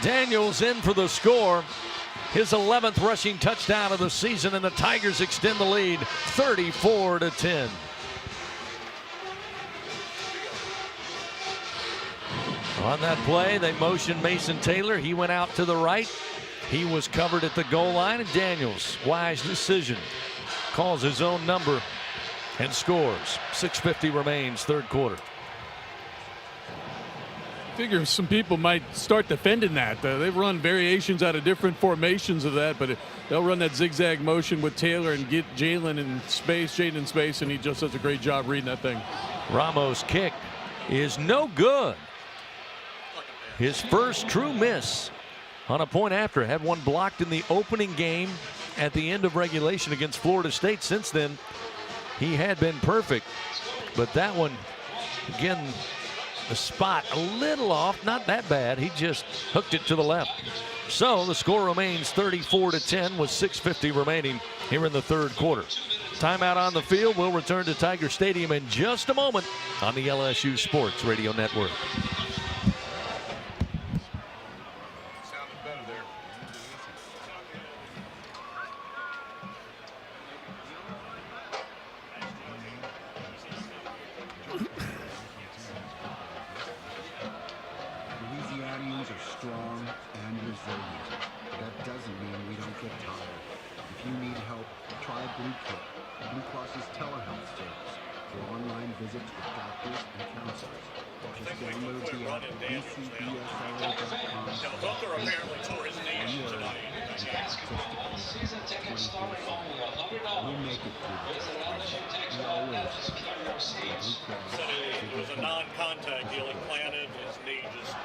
Daniels in for the score. His 11th rushing touchdown of the season, and the Tigers extend the lead 34-10. On that play, they motioned Mason Taylor. He went out to the right. He was covered at the goal line, and Daniels, wise decision, calls his own number and scores. 6:50 remains, 3rd quarter. I figure some people might start defending that. They've run variations out of different formations of that, but they'll run that zigzag motion with Taylor and get Jaden in space, and he just does a great job reading that thing. Ramos' kick is no good. His first true miss on a point after. Had one blocked in the opening game at the end of regulation against Florida State. Since then, he had been perfect. But that one, again, the spot a little off, not that bad. He just hooked it to the left. So the score remains 34-10 with 6:50 remaining here in the 3rd quarter. Timeout on the field. We'll return to Tiger Stadium in just a moment on the LSU Sports Radio Network. It was a non-contact deal. He planted his knee just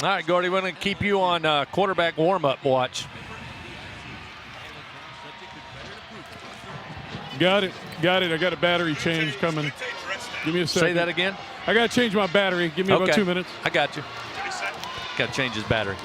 All right, Gordy, we're going to keep you on quarterback warm-up watch. Got it. I got a battery change coming. Give me a second. Say that again? I got to change my battery. Give me about 2 minutes. I got you. Got to change his battery.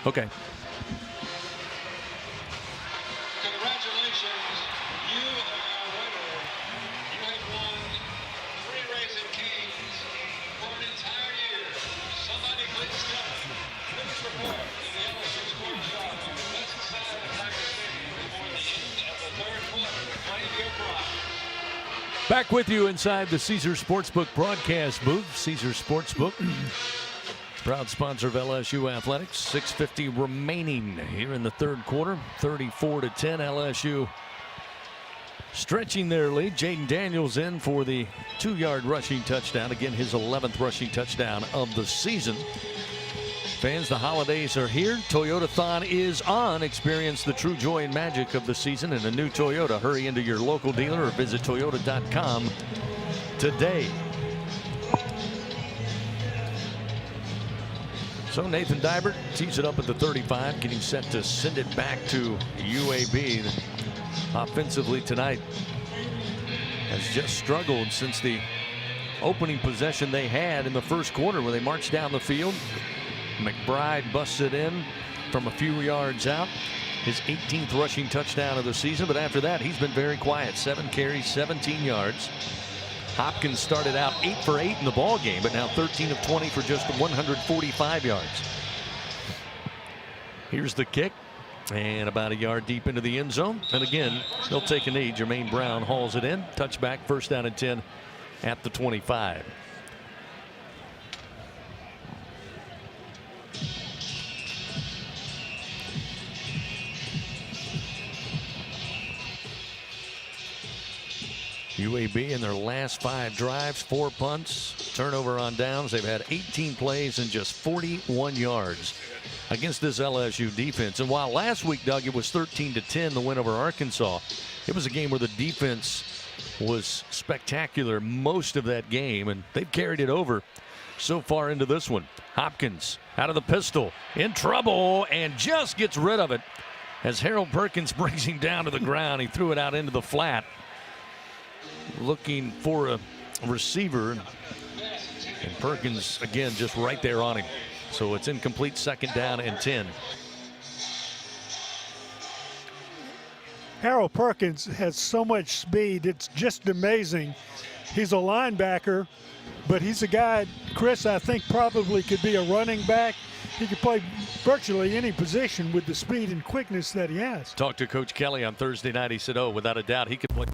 Okay. Congratulations, you are a winner. You have won 3 Raising Cane's for an entire year. Somebody please tell me. Please report to the LSU Sports Shop. West side of Tiger Stadium before the end of the 3rd quarter. Claim your prize. Back with you inside the Caesars Sportsbook broadcast booth. Caesars Sportsbook, proud sponsor of LSU Athletics. 6:50 remaining here in the 3rd quarter. 34-10 LSU stretching their lead. Jaden Daniels in for the 2-yard rushing touchdown. Again, his 11th rushing touchdown of the season. Fans, the holidays are here. Toyotathon is on. Experience the true joy and magic of the season in a new Toyota. Hurry into your local dealer or visit toyota.com today. So Nathan Dybert tees it up at the 35, getting set to send it back to UAB. Offensively tonight has just struggled since the opening possession they had in the 1st quarter where they marched down the field. McBride busts it in from a few yards out. His 18th rushing touchdown of the season, but after that he's been very quiet. 7 carries, 17 yards. Hopkins started out 8 for 8 in the ball game, but now 13 of 20 for just 145 yards. Here's the kick, and about a yard deep into the end zone. And again, they'll take a knee. Jermaine Brown hauls it in. Touchback, 1st down and 10 at the 25. UAB in their last 5 drives, 4 punts, turnover on downs. They've had 18 plays and just 41 yards against this LSU defense. And while last week, Doug, it was 13-10, the win over Arkansas, it was a game where the defense was spectacular most of that game, and they've carried it over so far into this one. Hopkins out of the pistol, in trouble, and just gets rid of it as Harold Perkins brings him down to the ground. He threw it out into the flat, looking for a receiver, and Perkins again just right there on him. So it's incomplete, 2nd down and 10. Harold Perkins has so much speed, it's just amazing. He's a linebacker, but he's a guy, Chris, I think probably could be a running back. He could play virtually any position with the speed and quickness that he has. Talked to Coach Kelly on Thursday night. He said, oh, without a doubt, he could play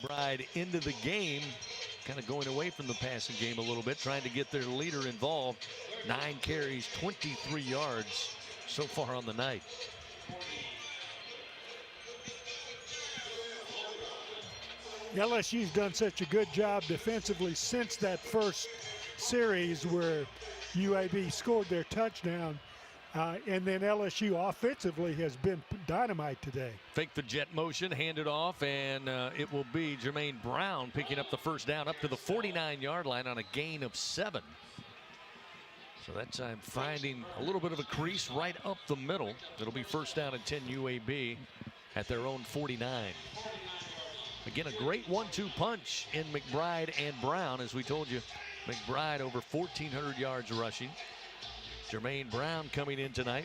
McBride into the game, kind of going away from the passing game a little bit, trying to get their leader involved. 9 carries, 23 yards so far on the night. LSU's done such a good job defensively since that first series where UAB scored their touchdown. And then LSU offensively has been dynamite today. Fake the jet motion, hand it off, and it will be Jermaine Brown picking up the first down up to the 49-yard line on a gain of 7. So that time finding a little bit of a crease right up the middle. It'll be first down and 10 UAB at their own 49. Again, a great 1-2 punch in McBride and Brown. As we told you, McBride over 1,400 yards rushing. Jermaine Brown coming in tonight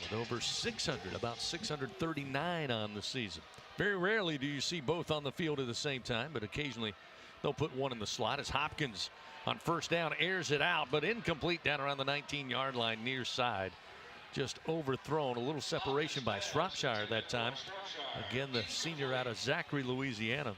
with over 600, about 639 on the season. Very rarely do you see both on the field at the same time, but occasionally they'll put one in the slot as Hopkins on first down airs it out, but incomplete down around the 19-yard line near side. Just overthrown. A little separation by Shropshire that time. Again, the senior out of Zachary, Louisiana.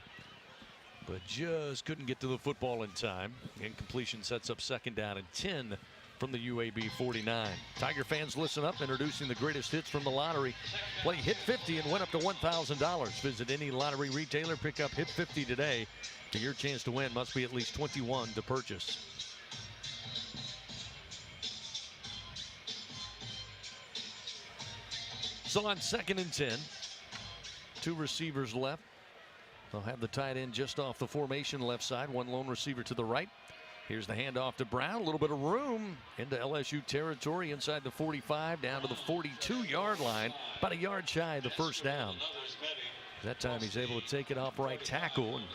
But just couldn't get to the football in time. Incompletion sets up second down and 10 from the UAB 49. Tiger fans, listen up. Introducing the greatest hits from the lottery. Play Hit 50 and win up to $1,000. Visit any lottery retailer. Pick up Hit 50 today. And your chance to win must be at least 21 to purchase. So on second and 10, 2 receivers left. They'll have the tight end just off the formation left side. 1 lone receiver to the right. Here's the handoff to Brown. A little bit of room into LSU territory inside the 45 down to the 42-yard line. About a yard shy of the first down. That time he's able to take it off right tackle and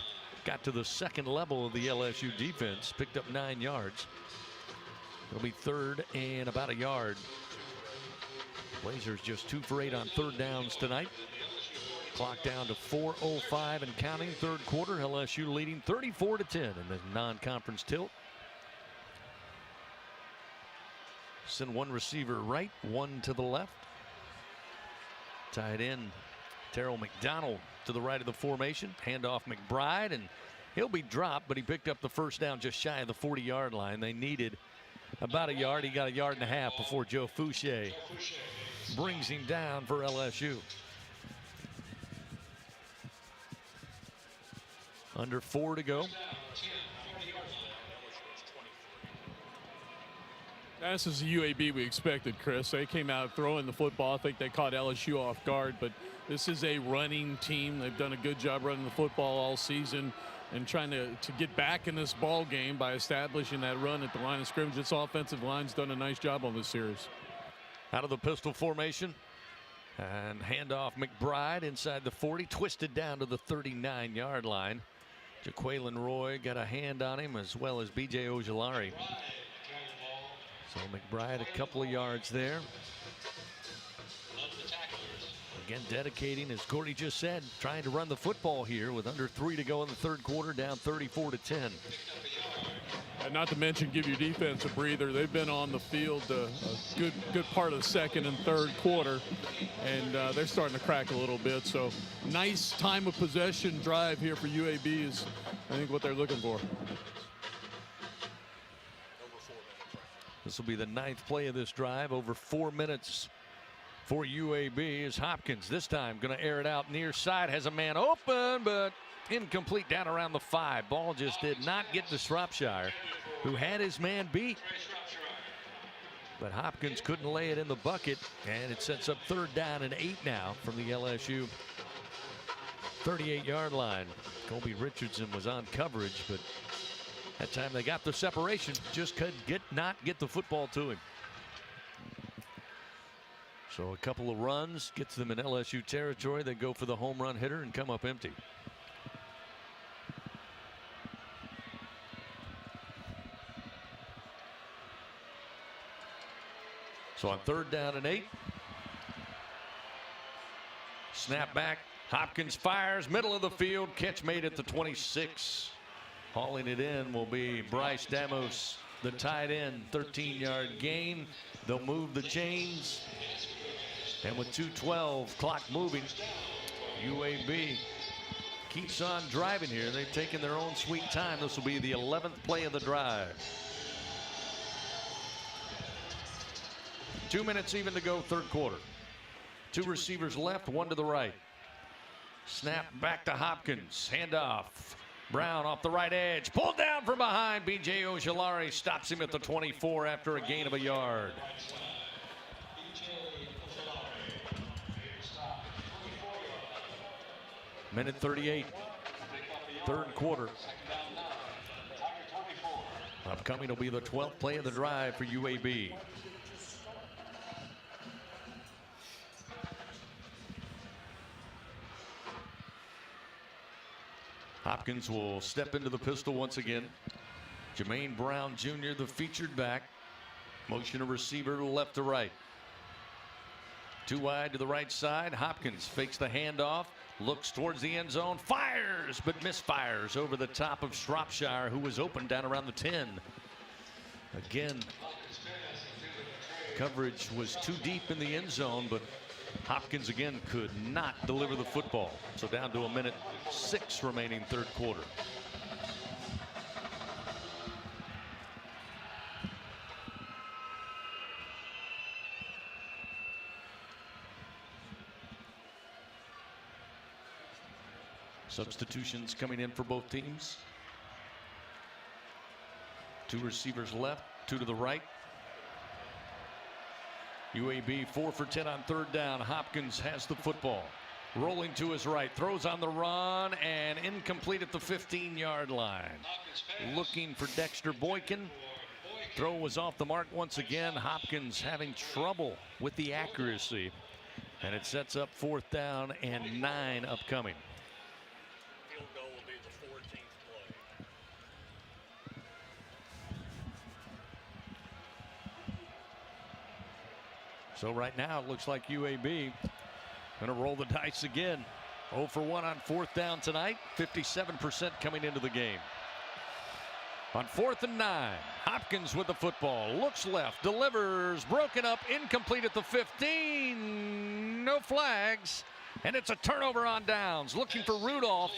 got to the second level of the LSU defense. Picked up 9 yards. It'll be third and about a yard. Blazers just 2 for 8 on third downs tonight. Clock down to 4:05 and counting. Third quarter, LSU leading 34-10 in the non-conference tilt. Send 1 receiver right, 1 to the left. Tight end Terrell McDonald to the right of the formation. Handoff McBride, and he'll be dropped, but he picked up the first down just shy of the 40-yard line. They needed about a yard. He got a yard and a half before Joe Fouché brings him down for LSU. Under 4 to go. This is the UAB we expected, Chris. They came out throwing the football. I think they caught LSU off guard, but this is a running team. They've done a good job running the football all season and trying to get back in this ball game by establishing that run at the line of scrimmage. This offensive line's done a nice job on this series. Out of the pistol formation. And handoff McBride inside the 40, twisted down to the 39-yard line. Jaquelin Roy got a hand on him, as well as B.J. Ojolari. So McBride a couple of yards there. Again, dedicating, as Gordy just said, trying to run the football here with under 3 to go in the third quarter, down 34-10. And not to mention give your defense a breather. They've been on the field a good part of the second and third quarter, and they're starting to crack a little bit. So nice time of possession drive here for UAB is, I think, what they're looking for. This will be the 9th play of this drive. Over 4 minutes for UAB is Hopkins. This time going to air it out near side. Has a man open, but incomplete down around the 5. Ball just did not get to Shropshire, who had his man beat. But Hopkins couldn't lay it in the bucket, and it sets up third down and 8 now from the LSU 38-yard line. Colby Richardson was on coverage, but that time they got the separation, just could not get the football to him. So a couple of runs gets them in LSU territory. They go for the home run hitter and come up empty. So on third down and 8. Snap back. Hopkins fires, middle of the field. Catch made at the 26. Hauling it in will be Bryce Damos, the tight end. 13-yard gain. They'll move the chains. And with 2:12 clock moving, UAB keeps on driving here. They've taken their own sweet time. This will be the 11th play of the drive. 2 minutes even to go, third quarter. 2 receivers left, 1 to the right. Snap back to Hopkins. Handoff. Brown off the right edge. Pulled down from behind. B.J. Ojulari stops him at the 24 after a gain of a yard. Minute 38. Third quarter. Upcoming will be the 12th play of the drive for UAB. Hopkins will step into the pistol once again. Jermaine Brown Jr., the featured back. Motion a receiver left to right. 2 wide to the right side. Hopkins fakes the handoff, looks towards the end zone, fires, but misfires over the top of Shropshire, who was open down around the 10. Again, coverage was too deep in the end zone, but Hopkins again could not deliver the football. So down to a minute 6 remaining, third quarter. Substitutions coming in for both teams. 2 receivers left, 2 to the right. UAB 4 for 10 on third down. Hopkins has the football. Rolling to his right, throws on the run, and incomplete at the 15-yard line. Looking for Dexter Boykin. Throw was off the mark once again. Hopkins having trouble with the accuracy. And it sets up 4th down and 9 upcoming. Field goal will be the 14th play. So right now it looks like UAB going to roll the dice again. 0 for 1 on 4th down tonight. 57% coming into the game. On 4th and 9, Hopkins with the football. Looks left, delivers, broken up, incomplete at the 15. No flags. And it's a turnover on downs. Looking for Rudolph.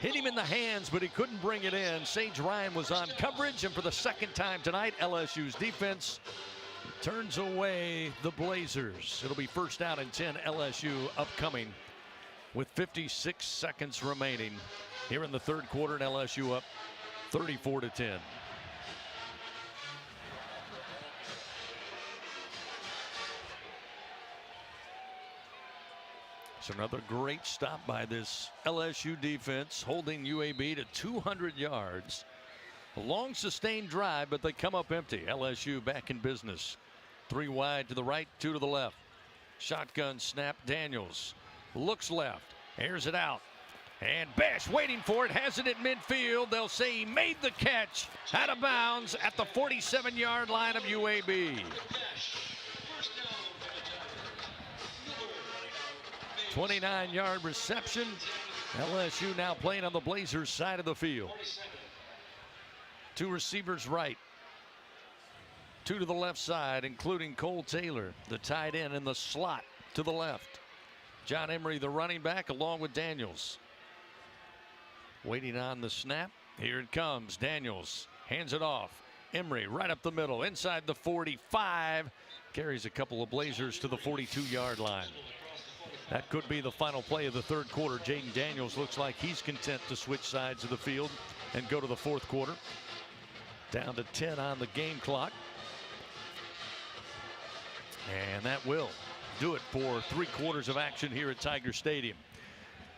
Hit him in the hands, but he couldn't bring it in. Sage Ryan was on coverage, and for the second time tonight, LSU's defense turns away the Blazers. It'll be 1st down and 10, LSU upcoming with 56 seconds remaining here in the third quarter, and LSU up 34-10. So another great stop by this LSU defense, holding UAB to 200 yards. A long sustained drive, but they come up empty. LSU back in business. 3 wide to the right, 2 to the left. Shotgun snap. Daniels looks left, airs it out, and Besh waiting for it, has it at midfield. They'll say he made the catch out of bounds at the 47-yard line of UAB. 29-yard reception. LSU now playing on the Blazers side of the field. 2 receivers right, 2 to the left side, including Cole Taylor, the tight end in the slot to the left. John Emery, the running back, along with Daniels. Waiting on the snap. Here it comes. Daniels hands it off. Emery right up the middle, inside the 45. Carries a couple of Blazers to the 42-yard line. That could be the final play of the third quarter. Jaden Daniels looks like he's content to switch sides of the field and go to the fourth quarter. Down to 10 on the game clock. And that will do it for 3 quarters of action here at Tiger Stadium.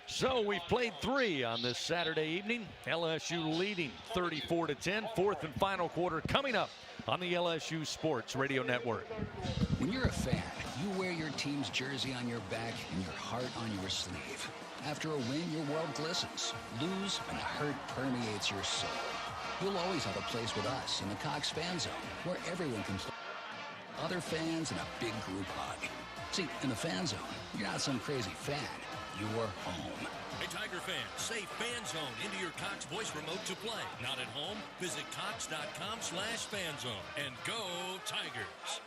So we've played 3 on this Saturday evening. LSU leading 34-10. 4th and final quarter coming up on the LSU Sports Radio Network. When you're a fan, you wear your team's jersey on your back and your heart on your sleeve. After a win, your world glistens. Lose, and the hurt permeates your soul. You'll always have a place with us in the Cox Fan Zone, where everyone can play. Other fans and a big group hug. See, in the Fan Zone, you're not some crazy fan. You're home. Hey, Tiger fans, say Fan Zone into your Cox voice remote to play. Not at home? Visit Cox.com/fanzone and go Tigers.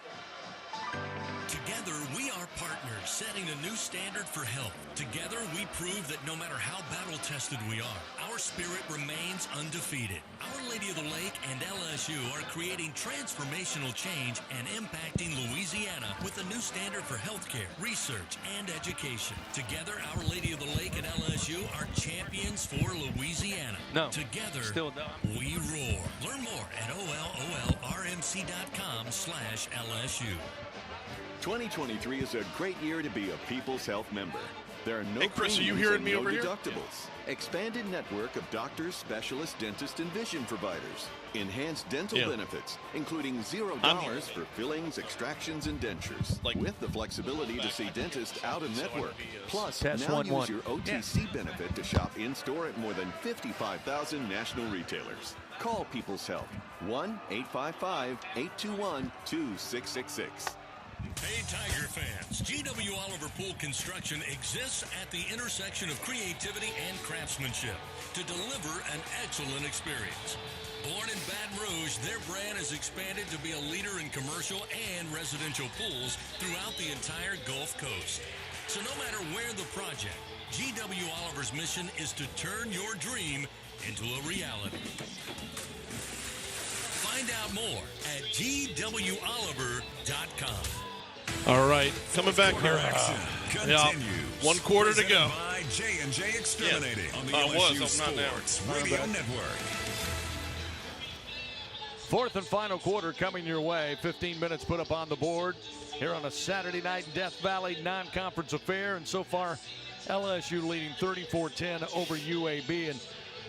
Together, we are partners, setting a new standard for health. Together, we prove that no matter how battle-tested we are, our spirit remains undefeated. Our Lady of the Lake and LSU are creating transformational change and impacting Louisiana with a new standard for healthcare, research, and education. Together, Our Lady of the Lake and LSU are champions for Louisiana. No. Together, Still no. we roar. Learn more at ololrmc.com/LSU. 2023 is a great year to be a People's Health member. There are no Hey, Chris, are you premiums hearing and me no over here? deductibles. Expanded network of doctors, specialists, dentists, and vision providers. Enhanced dental benefits, including $0 for fillings, extractions, and dentures. With the flexibility to see dentists out of network. Plus, Test now 1-1. use your OTC benefit to shop in-store at more than 55,000 national retailers. Call People's Health. 1-855-821-2666. Hey, Tiger fans, G.W. Oliver Pool Construction exists at the intersection of creativity and craftsmanship to deliver an excellent experience. Born in Baton Rouge, their brand has expanded to be a leader in commercial and residential pools throughout the entire Gulf Coast. So no matter where the project, G.W. Oliver's mission is to turn your dream into a reality. Find out more at gwoliver.com. All right, coming back here. One quarter to go. By J&J Exterminating on the I LSU was, I'm not now. Sports Radio Network. Fourth and final quarter coming your way. 15 minutes put up on the board here on a Saturday night Death Valley non-conference affair. And so far, LSU leading 34-10 over UAB. And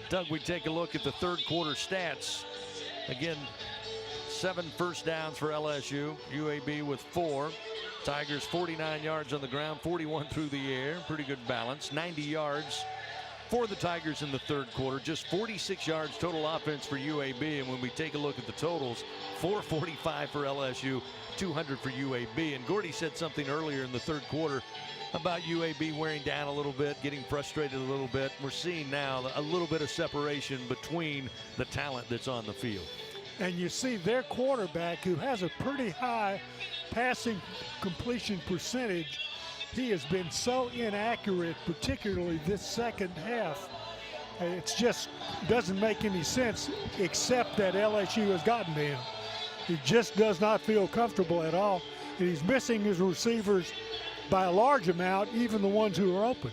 Doug, we take a look at the third quarter stats. Again, 7 first downs for LSU. UAB with 4. Tigers 49 yards on the ground, 41 through the air. Pretty good balance. 90 yards for the Tigers in the third quarter. Just 46 yards total offense for UAB. And when we take a look at the totals, 445 for LSU, 200 for UAB. And Gordy said something earlier in the third quarter about UAB wearing down a little bit, getting frustrated a little bit. We're seeing now a little bit of separation between the talent that's on the field. And you see their quarterback, who has a pretty high passing completion percentage, he has been so inaccurate, particularly this second half. It just doesn't make any sense, except that LSU has gotten to him. He just does not feel comfortable at all. And he's missing his receivers by a large amount, even the ones who are open.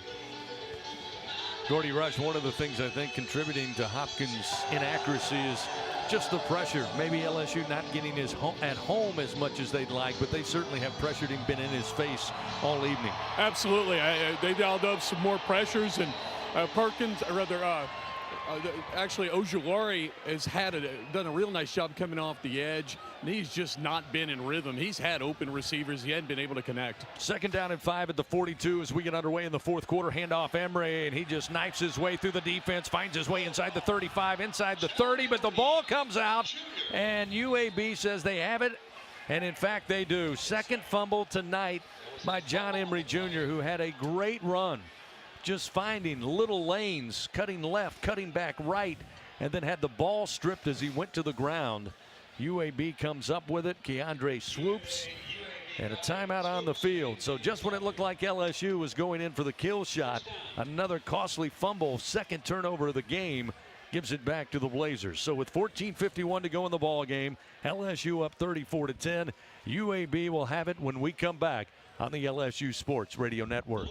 Gordy Rush, one of the things I think contributing to Hopkins' inaccuracy is just the pressure. Maybe LSU not getting his at home as much as they'd like, but they certainly have pressured him, been in his face all evening. Absolutely. They dialed up some more pressures, and Perkins, or rather, actually Ojulari has done a real nice job coming off the edge, and he's just not been in rhythm. He's had open receivers. He hadn't been able to connect. Second down and 5 at the 42 as we get underway in the fourth quarter. Handoff Emre, and he just knifes his way through the defense, finds his way inside the 35, inside the 30, but the ball comes out, and UAB says they have it, and in fact they do. Second fumble tonight by John Emery Jr., who had a great run, just finding little lanes, cutting left, cutting back right, and then had the ball stripped as he went to the ground. UAB comes up with it. Keandre swoops, and a timeout on the field. So just when it looked like LSU was going in for the kill shot, another costly fumble, second turnover of the game, gives it back to the Blazers. So with 14:51 to go in the ball game, LSU up 34-10. UAB will have it when we come back on the LSU Sports Radio Network.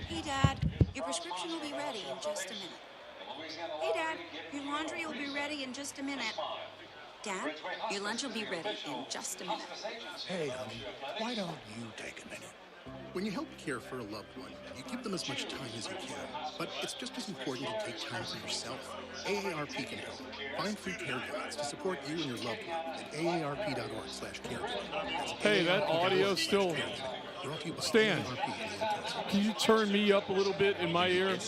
Hey, Dad, your prescription will be ready in just a minute. Hey, Dad, your laundry will be ready in just a minute. Dad, your lunch will be ready in just a minute. Hey, honey, why don't you take a minute? When you help care for a loved one, you give them as much time as you can. But it's just as important to take time for yourself. AARP can help. Find free care guides to support you and your loved one at aarp.org/caregiver. Hey, that audio still... Stan, can you turn me up a little bit in my ear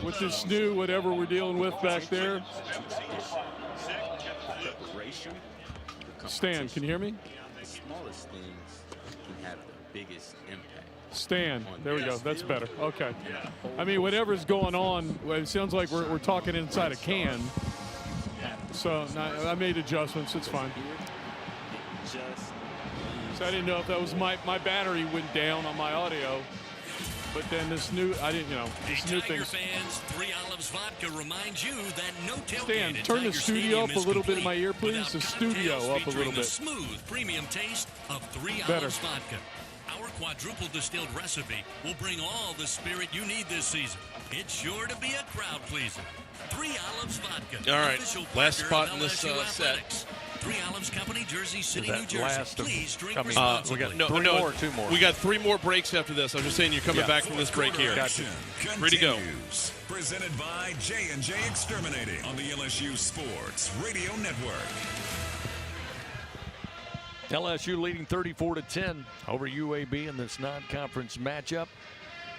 with this new whatever we're dealing with back there? Stan, can you hear me? The smallest things can have the biggest impact. Stan, there we go. That's better. Okay. I mean, whatever's going on, it sounds like we're talking inside a can. So I made adjustments. It's fine. So I didn't know if that was my battery went down on my audio. But then this new, I didn't, you know, this new thing. Fans, 3 Olives Vodka reminds you that no tailgate Stan, at turn the Tiger studio up Stadium a little bit in is my ear, please. The studio cocktails up a little featuring the bit. smooth premium taste of 3 Better. Olives Vodka. Our quadruple distilled recipe will bring all the spirit you need this season. It's sure to be a crowd pleaser. 3 Olives Vodka. All right, official last partner spot of in this LSU set. Athletics. 3 Olives Company, Jersey City, that New Jersey. last of- Please drink I mean, responsibly. we got three more or two more? We got 3 more breaks after this. I'm just saying you're coming back from this break here. Gotcha. Free to go. Continues. Presented by J&J Exterminating on the LSU Sports Radio Network. LSU leading 34-10 over UAB in this non-conference matchup.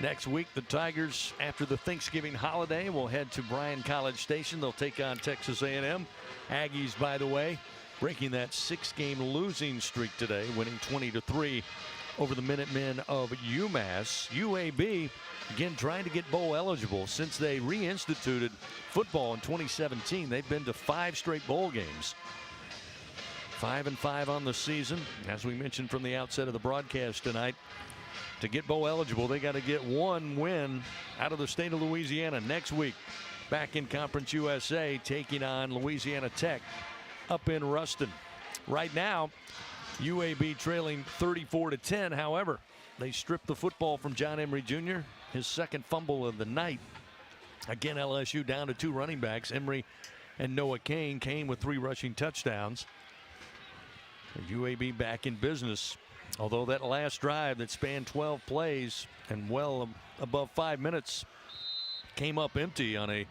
Next week, the Tigers, after the Thanksgiving holiday, will head to Bryan College Station. They'll take on Texas A&M. Aggies, by the way, breaking that 6-game losing streak today, winning 20-3 over the Minutemen of UMass. UAB, again, trying to get bowl eligible. Since they reinstituted football in 2017, they've been to 5 straight bowl games. 5-5 on the season. As we mentioned from the outset of the broadcast tonight, to get bowl eligible, they got to get 1 win out of the state of Louisiana next week. Back in Conference USA, taking on Louisiana Tech up in Ruston. Right now, UAB trailing 34-10. However, they stripped the football from John Emery Jr., his second fumble of the night. Again, LSU down to 2 running backs. Emery and Noah Kane with 3 rushing touchdowns. UAB back in business. Although that last drive that spanned 12 plays and well above 5 minutes came up empty on a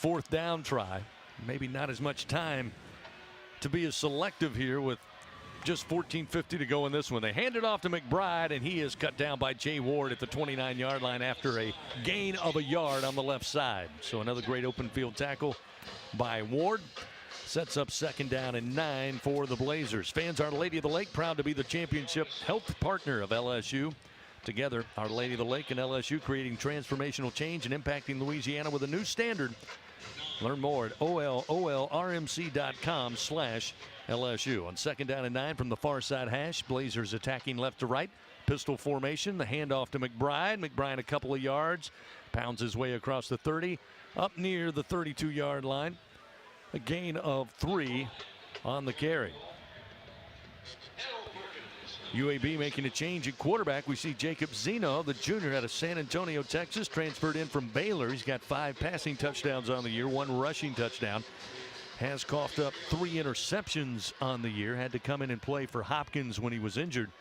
4th down try. Maybe not as much time to be as selective here with just 14:50 to go in this one. They hand it off to McBride, and he is cut down by Jay Ward at the 29-yard line after a gain of a yard on the left side. So another great open field tackle by Ward. Sets up 2nd down and 9 for the Blazers. Fans, Our Lady of the Lake, proud to be the championship health partner of LSU. Together, Our Lady of the Lake and LSU creating transformational change and impacting Louisiana with a new standard. Learn more at olrmc.com/LSU. On 2nd down and 9 from the far side hash, Blazers attacking left to right. Pistol formation, the handoff to McBride. McBride a couple of yards, pounds his way across the 30, up near the 32-yard line. A gain of 3 on the carry. UAB making a change at quarterback. We see Jacob Zeno, the junior out of San Antonio, Texas, transferred in from Baylor. He's got 5 passing touchdowns on the year, 1 rushing touchdown. Has coughed up 3 interceptions on the year. Had to come in and play for Hopkins when he was injured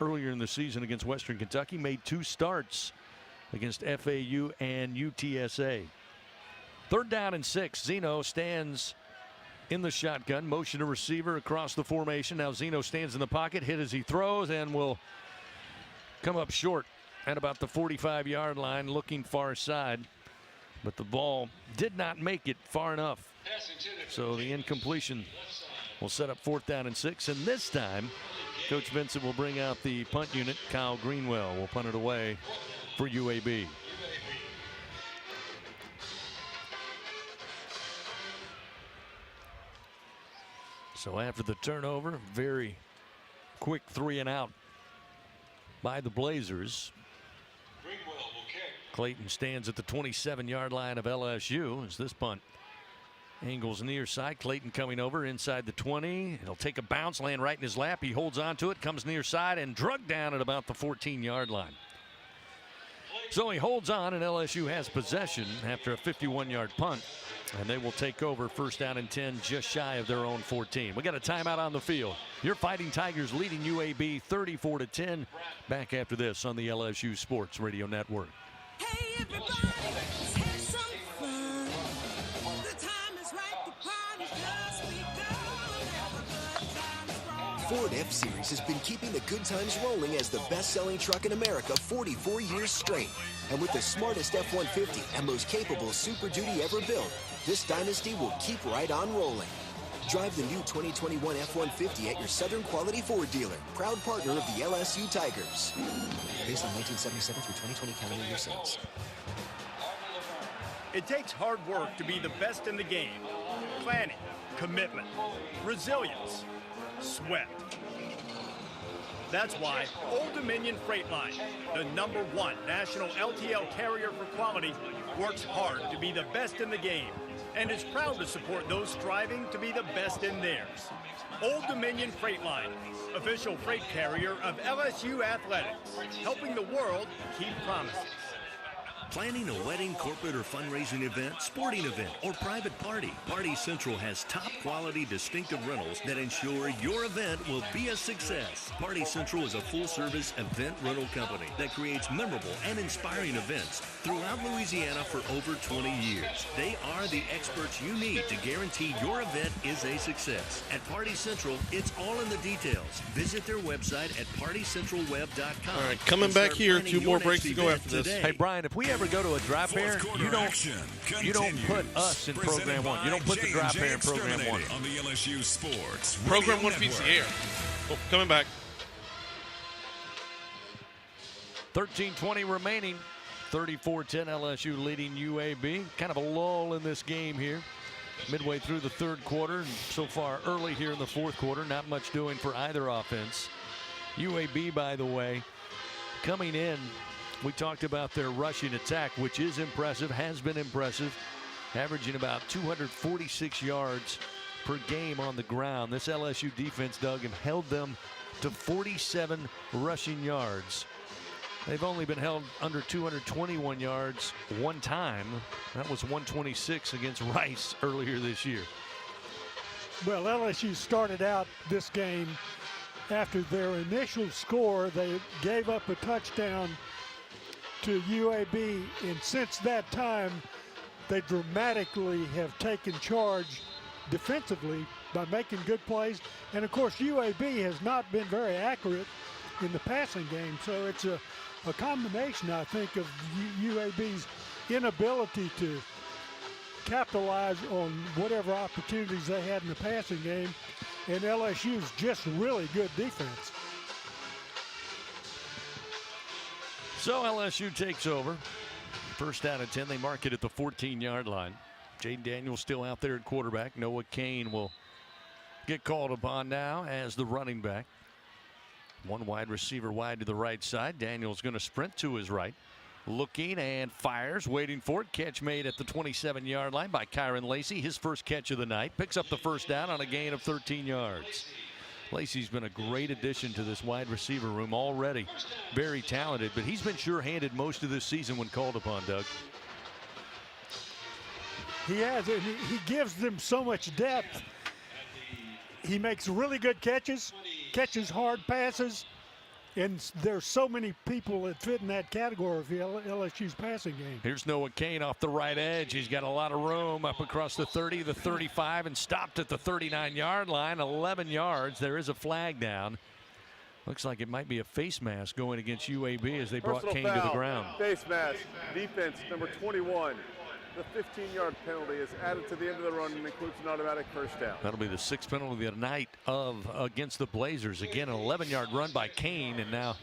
earlier in the season against Western Kentucky. Made 2 starts against FAU and UTSA. 3rd down and 6. Zeno stands in the shotgun. Motion to receiver across the formation. Now Zeno stands in the pocket. Hit as he throws and will come up short at about the 45-yard line, looking far side. But the ball did not make it far enough. So the incompletion will set up 4th down and 6. And this time, Coach Vincent will bring out the punt unit. Kyle Greenwell will punt it away for UAB. So after the turnover, very quick 3 and out by the Blazers. Clayton stands at the 27-yard line of LSU as this punt angles near side. Clayton coming over inside the 20. He'll take a bounce, land right in his lap. He holds on to it, comes near side, and drugged down at about the 14-yard line. So he holds on, and LSU has possession after a 51-yard punt. And they will take over 1st down and 10 just shy of their own 14. We got a timeout on the field. Your Fighting Tigers leading UAB 34-10. Back after this on the LSU Sports Radio Network. Hey everybody, let's have some fun. The time is right to party, 'cause we gonna have a good time strong. Ford F-Series has been keeping the good times rolling as the best-selling truck in America 44 years straight. And with the smartest F-150 and most capable Super Duty ever built, this dynasty will keep right on rolling. Drive the new 2021 F-150 at your Southern Quality Ford dealer, proud partner of the LSU Tigers. Based on 1977 through 2020 calendar year sales. It takes hard work to be the best in the game. Planning, commitment, resilience, sweat. That's why Old Dominion Freight Line, the #1 national LTL carrier for quality, works hard to be the best in the game and is proud to support those striving to be the best in theirs. Old Dominion Freight Line, official freight carrier of LSU Athletics, helping the world keep promises. Planning a wedding, corporate, or fundraising event, sporting event, or private party, Party Central has top-quality, distinctive rentals that ensure your event will be a success. Party Central is a full-service event rental company that creates memorable and inspiring events throughout Louisiana for over 20 years. They are the experts you need to guarantee your event is a success. At Party Central, it's all in the details. Visit their website at partycentralweb.com. All right, coming back here, 2 more breaks to go after this. Hey, Brian, if we ever go to a dry pair, you don't put us in program 1. You don't put the dry pair in program 1. On the LSU Sports Program 1 feeds the air. Oh, coming back. 13:20 remaining. 34-10 LSU leading UAB. Kind of a lull in this game here. Midway through the third quarter, and so far early here in the fourth quarter, not much doing for either offense. UAB, by the way, coming in, we talked about their rushing attack, which is impressive, has been impressive, averaging about 246 yards per game on the ground. This LSU defense, Doug, have held them to 47 rushing yards. They've only been held under 221 yards one time. That was 126 against Rice earlier this year. Well, LSU started out this game after their initial score. They gave up a touchdown to UAB, and since that time, they dramatically have taken charge defensively by making good plays. And of course, UAB has not been very accurate in the passing game, so it's a combination, I think, of UAB's inability to capitalize on whatever opportunities they had in the passing game and LSU's just really good defense. So LSU takes over. First down at 10. They mark it at the 14-yard line. Jaden Daniels still out there at quarterback. Noah Kane will get called upon now as the running back. One wide receiver wide to the right side. Daniels going to sprint to his right. Looking and fires, waiting for it. Catch made at the 27-yard line by Kyron Lacey. His first catch of the night. Picks up the first down on a gain of 13 yards. Lacey's been a great addition to this wide receiver room already. Very talented, but he's been sure-handed most of this season when called upon, Doug. He has, and he gives them so much depth. He makes really good catches hard passes, and there's so many people that fit in that category of LSU's passing game. Here's Noah Kane off the right edge. He's got a lot of room up across the 30, the 35, and stopped at the 39-yard line, 11 yards. There is a flag down. Looks like it might be a face mask going against UAB as they brought Kane to the ground. Face mask, defense number 21. The 15-yard penalty is added to the end of the run and includes an automatic first down. That'll be the sixth penalty of the night against the Blazers. Again, an 11-yard run by Kane, and now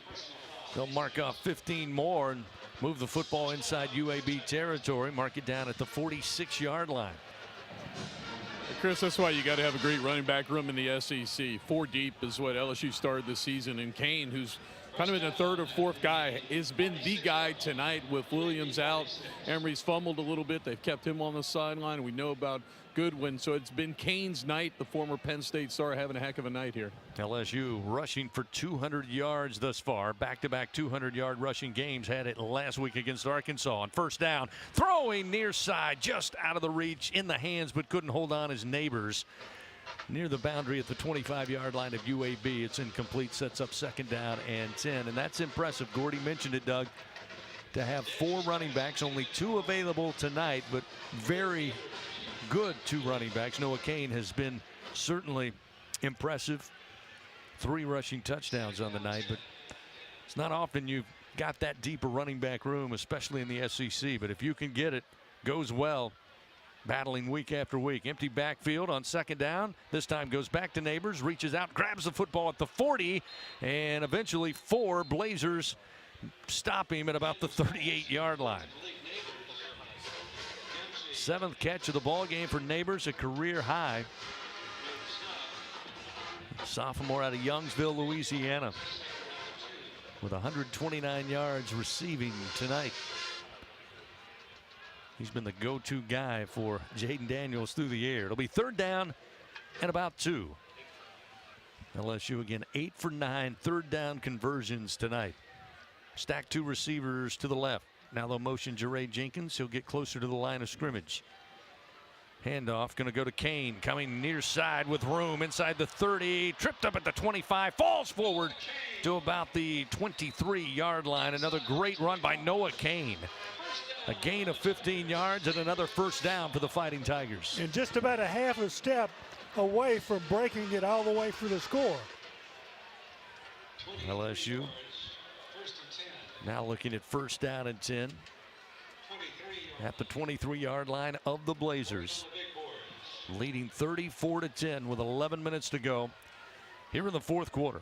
they'll mark off 15 more and move the football inside UAB territory, mark it down at the 46-yard line. Chris, that's why you got to have a great running back room in the SEC. 4 deep is what LSU started this season, and Kane, who's kind of been a third or fourth guy, has been the guy tonight with Williams out. Emery's fumbled a little bit. They've kept him on the sideline. We know about Goodwin. So it's been Kane's night, the former Penn State star, having a heck of a night here. LSU rushing for 200 yards thus far. Back-to-back 200-yard rushing games. Had it last week against Arkansas. On first down, throwing near side, just out of the reach, in the hands, but couldn't hold on his neighbors. Near the boundary at the 25-yard line of UAB. It's incomplete, sets up second down and 10. And that's impressive. Gordy mentioned it, Doug, to have 4 running backs, only 2 available tonight, but very good 2 running backs. Noah Kane has been certainly impressive. 3 rushing touchdowns on the night, but it's not often you've got that deep a running back room, especially in the SEC. But if you can get it, goes well. Battling week after week. Empty backfield on second down. This time goes back to Neighbors, reaches out, grabs the football at the 40, and eventually 4 Blazers stop him at about the 38-yard line. 7th catch of the ball game for Neighbors, a career high. Sophomore out of Youngsville, Louisiana. with 129 yards receiving tonight. He's been the go-to guy for Jaden Daniels through the air. It'll be 3rd down and about 2. LSU again 8 for 9 3rd down conversions tonight. Stack 2 receivers to the left. Now they'll motion Jaray Jenkins. He'll get closer to the line of scrimmage. Handoff going to go to Kane, coming near side with room inside the 30. Tripped up at the 25. Falls forward to about the 23-yard line. Another great run by Noah Kane. A gain of 15 yards and another 1st down for the Fighting Tigers. And just about a half a step away from breaking it all the way for the score. LSU now looking at 1st down and 10 at the 23-yard line of the Blazers, leading 34-10 with 11 minutes to go here in the 4th quarter.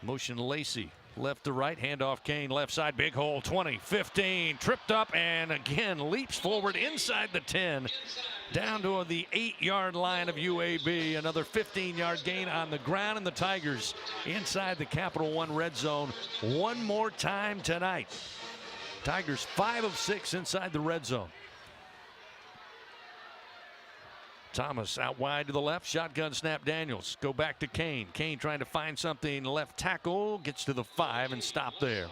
Motion Lacey left to right, handoff Kane left side, big hole, 20, 15, tripped up and again leaps forward inside the 10 down to the 8-yard line of UAB. Another 15-yard gain on the ground, and the Tigers inside the Capital One red zone one more time tonight. Tigers 5 of 6 inside the red zone. Thomas out wide to the left, shotgun snap Daniels. Go back to Kane. Kane trying to find something left tackle, gets to the 5 and stop there.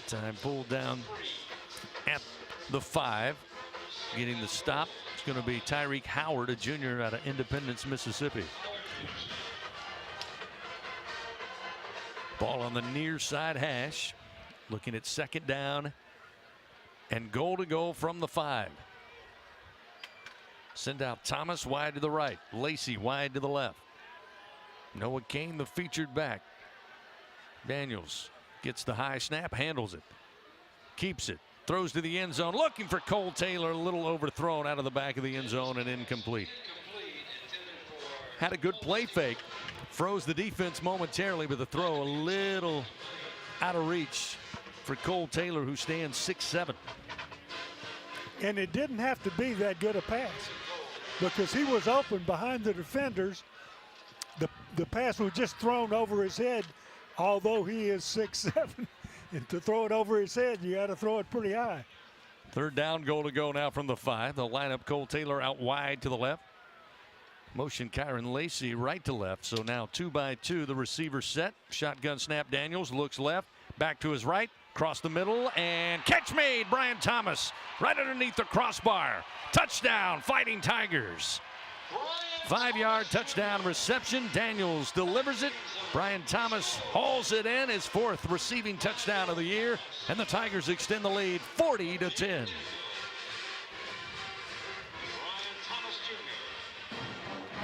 Time pulled down at the 5. Getting the stop, it's going to be Tyreek Howard, a junior out of Independence, Mississippi. Ball on the near side hash. Looking at 2nd down and goal to go from the 5. Send out Thomas wide to the right. Lacey wide to the left. Noah Kane, the featured back. Daniels gets the high snap, handles it. Keeps it. Throws to the end zone. Looking for Cole Taylor. A little overthrown out of the back of the end zone and incomplete. Had a good play fake. Froze the defense momentarily, but the throw a little out of reach for Cole Taylor, who stands 6'7". And it didn't have to be that good a pass because he was open behind the defenders. The pass was just thrown over his head, although he is 6'7". And to throw it over his head, you got to throw it pretty high. 3rd down, goal to go now from the 5. They'll line up Cole Taylor out wide to the left. Motion Kyron Lacey right to left. So now 2 by 2, the receiver set. Shotgun snap Daniels, looks left, back to his right, across the middle, and catch made. Brian Thomas right underneath the crossbar. Touchdown, Fighting Tigers. 5-yard touchdown reception. Daniels delivers it. Brian Thomas hauls it in, his 4th receiving touchdown of the year, and the Tigers extend the lead 40-10.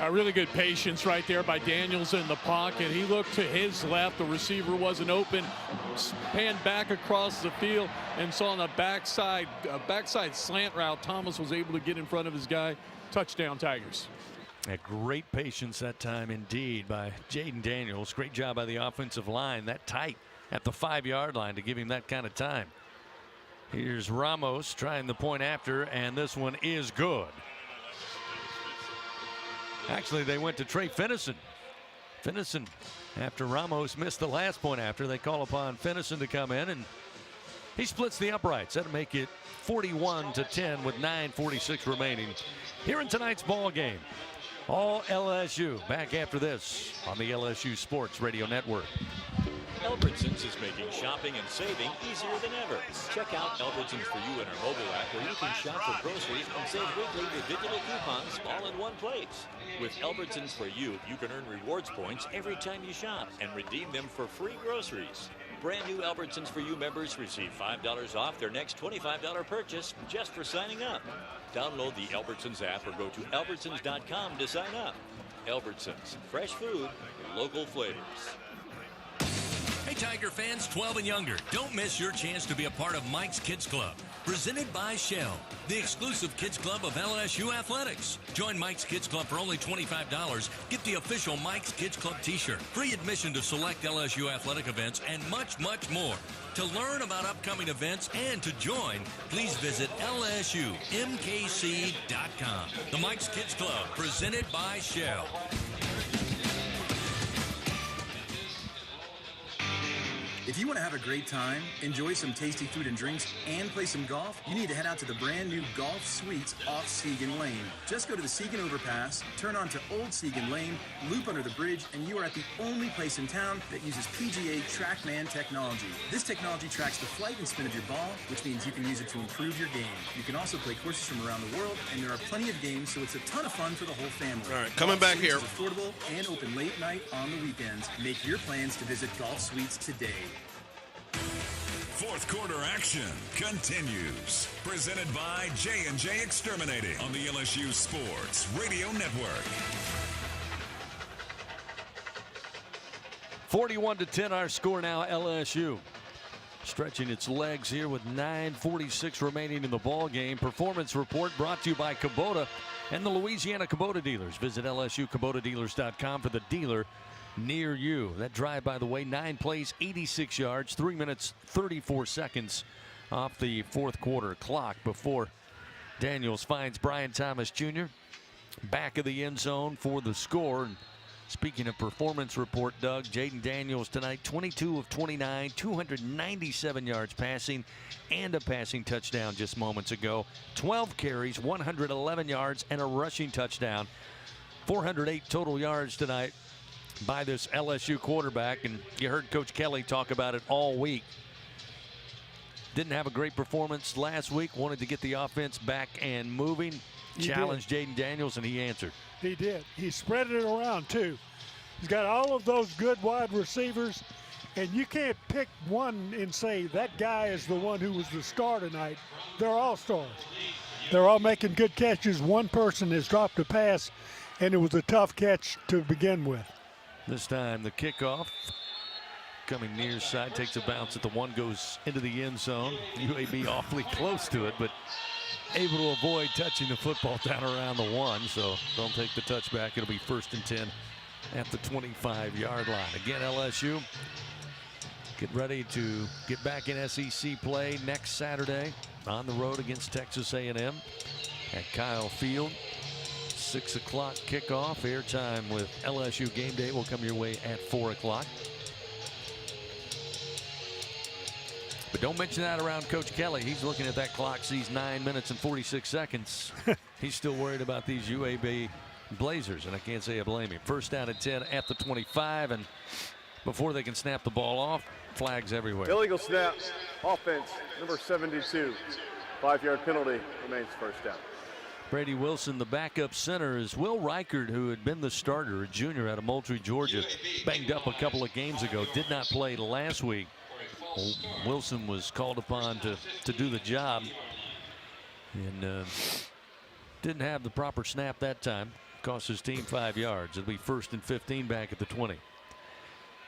Really good patience right there by Daniels in the pocket. He looked to his left. The receiver wasn't open. Panned back across the field and saw on the backside slant route. Thomas was able to get in front of his guy. Touchdown, Tigers. A great patience that time indeed by Jaden Daniels. Great job by the offensive line. That tight at the 5-yard line to give him that kind of time. Here's Ramos trying the point after, and this one is good. Actually, they went to Trey Finnison. Finnison, after Ramos missed the last point after, they call upon Finnison to come in, and he splits the uprights. That'll make it 41-10 with 9:46 remaining here in tonight's ball game. All LSU back after this on the LSU Sports Radio Network. Albertsons is making shopping and saving easier than ever. Check out Albertsons For You in our mobile app where you can shop for groceries and save weekly with digital coupons all in one place. With Albertsons For You, you can earn rewards points every time you shop and redeem them for free groceries. Brand new Albertsons For You members receive $5 off their next $25 purchase just for signing up. Download the Albertsons app or go to albertsons.com to sign up. Albertsons, fresh food, local flavors. Hey, Tiger fans 12 and younger, don't miss your chance to be a part of Mike's Kids Club. Presented by Shell, the exclusive kids club of LSU Athletics. Join Mike's Kids Club for only $25. Get the official Mike's Kids Club t-shirt, free admission to select LSU athletic events, and much, much more. To learn about upcoming events and to join, please visit LSUMKC.com. The Mike's Kids Club, presented by Shell. If you want to have a great time, enjoy some tasty food and drinks, and play some golf, you need to head out to the brand new Golf Suites off Segan Lane. Just go to the Segan Overpass, turn onto Old Segan Lane, loop under the bridge, and you are at the only place in town that uses PGA TrackMan technology. This technology tracks the flight and spin of your ball, which means you can use it to improve your game. You can also play courses from around the world, and there are plenty of games, so it's a ton of fun for the whole family. All right, coming back here. It's affordable and open late night on the weekends. Make your plans to visit Golf Suites today. Fourth quarter action continues. Presented by J&J Exterminating on the LSU Sports Radio Network. 41-10 our score now. LSU stretching its legs here with 9:46 remaining in the ball game. Performance report brought to you by Kubota and the Louisiana Kubota dealers. Visit LSUKubotaDealers.com for the dealer near you. That drive, by the way, 9 plays, 86 yards, 3 minutes, 34 seconds off the fourth quarter clock before Daniels finds Brian Thomas Jr. back of the end zone for the score. And speaking of performance report, Doug, Jaden Daniels tonight, 22 of 29, 297 yards passing, and a passing touchdown just moments ago. 12 carries, 111 yards, and a rushing touchdown. 408 total yards tonight by this LSU quarterback, and you heard Coach Kelly talk about it all week. Didn't have a great performance last week, wanted to get the offense back and moving, challenged Jaden Daniels, and he answered. He did. He spread it around, too. He's got all of those good wide receivers, and you can't pick one and say that guy is the one who was the star tonight. They're all stars. They're all making good catches. One person has dropped a pass, and it was a tough catch to begin with. This time the kickoff coming near side, takes a bounce at the one, goes into the end zone. UAB awfully close to it, but able to avoid touching the football down around the one, so don't take the touchback. It'll be 1st and 10 at the 25-yard line. Again, LSU get ready to get back in SEC play next Saturday on the road against Texas A&M at Kyle Field. 6 o'clock kickoff. Airtime with LSU Game Day will come your way at 4 o'clock. But don't mention that around Coach Kelly. He's looking at that clock, sees 9 minutes and 46 seconds. He's still worried about these UAB Blazers, and I can't say I blame him. 1st down and 10 at the 25, and before they can snap the ball off, flags everywhere. Illegal snap, offense, number 72. 5-yard penalty, remains 1st down. Brady Wilson, the backup center, is Will Reichard, who had been the starter, a junior out of Moultrie, Georgia, banged up a couple of games ago, did not play last week. Wilson was called upon to do the job, and didn't have the proper snap that time. Cost his team 5 yards. It'll be 1st and 15 back at the 20.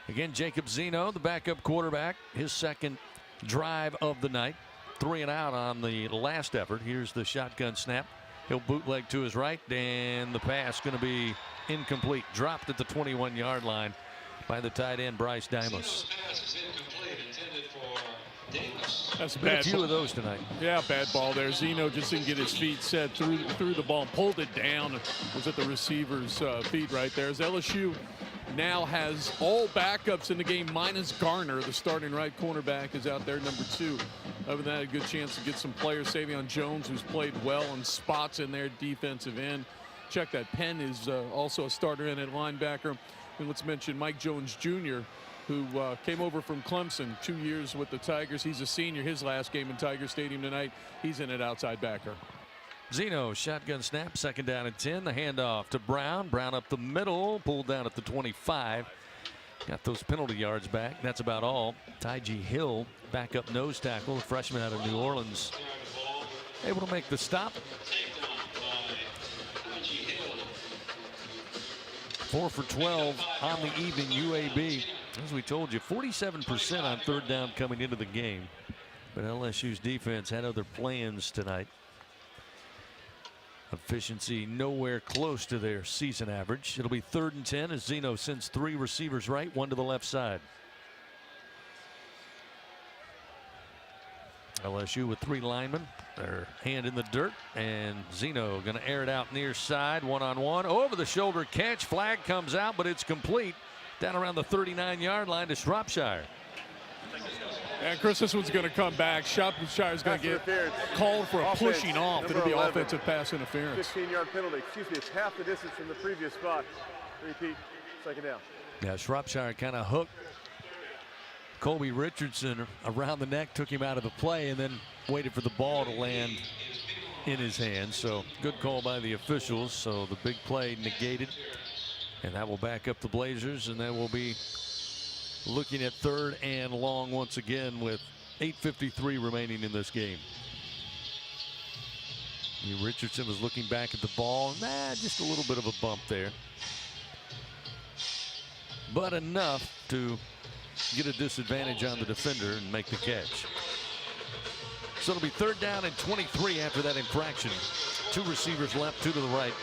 Again, Jacob Zeno, the backup quarterback, his second drive of the night. 3 and out on the last effort. Here's the shotgun snap. He'll bootleg to his right, and the pass going to be incomplete. Dropped at the 21-yard line by the tight end, Bryce Dimos. That's a Been bad a few of those tonight. Yeah, bad ball there. Zeno just didn't get his feet set through the ball and pulled it down. It was at the receiver's feet right there. As LSU now has all backups in the game minus Garner. The starting right cornerback is out there, number 2. Other than that, a good chance to get some players. Savion Jones, who's played well in spots in their defensive end. Check that. Penn is also a starter in at linebacker. And let's mention Mike Jones Jr., who came over from Clemson, 2 years with the Tigers. He's a senior. His last game in Tiger Stadium tonight. He's in at outside backer. Zeno, shotgun snap, 2nd down and 10. The handoff to Brown. Brown up the middle, pulled down at the 25. Got those penalty yards back. That's about all. Tyji Hill, backup nose tackle, a freshman out of New Orleans, able to make the stop. 4 for 12 on the evening. UAB, as we told you, 47% on 3rd down coming into the game. But LSU's defense had other plans tonight. Efficiency nowhere close to their season average. It'll be 3rd and 10 as Zeno sends 3 receivers right, 1 to the left side. LSU with 3 linemen. Their hand in the dirt, and Zeno going to air it out near side, 1-on-1. Over the shoulder catch. Flag comes out, but it's complete down around the 39-yard line to Shropshire. And Chris, this one's going to come back. Shropshire's going to get called for a pushing off. It'll be 11. offensive pass interference. 15-yard penalty. Excuse me, it's half the distance from the previous spot. Repeat, second down. Yeah, Shropshire kind of hooked Colby Richardson around the neck, took him out of the play, and then waited for the ball to land in his hands. So good call by the officials. So the big play negated, and that will back up the Blazers, and then we'll be looking at 3rd and long once again with 8:53 remaining in this game. Richardson was looking back at the ball. Just a little bit of a bump there, but enough to get a disadvantage on the defender and make the catch. So it'll be 3rd down and 23 after that infraction. 2 receivers left, 2 to the right.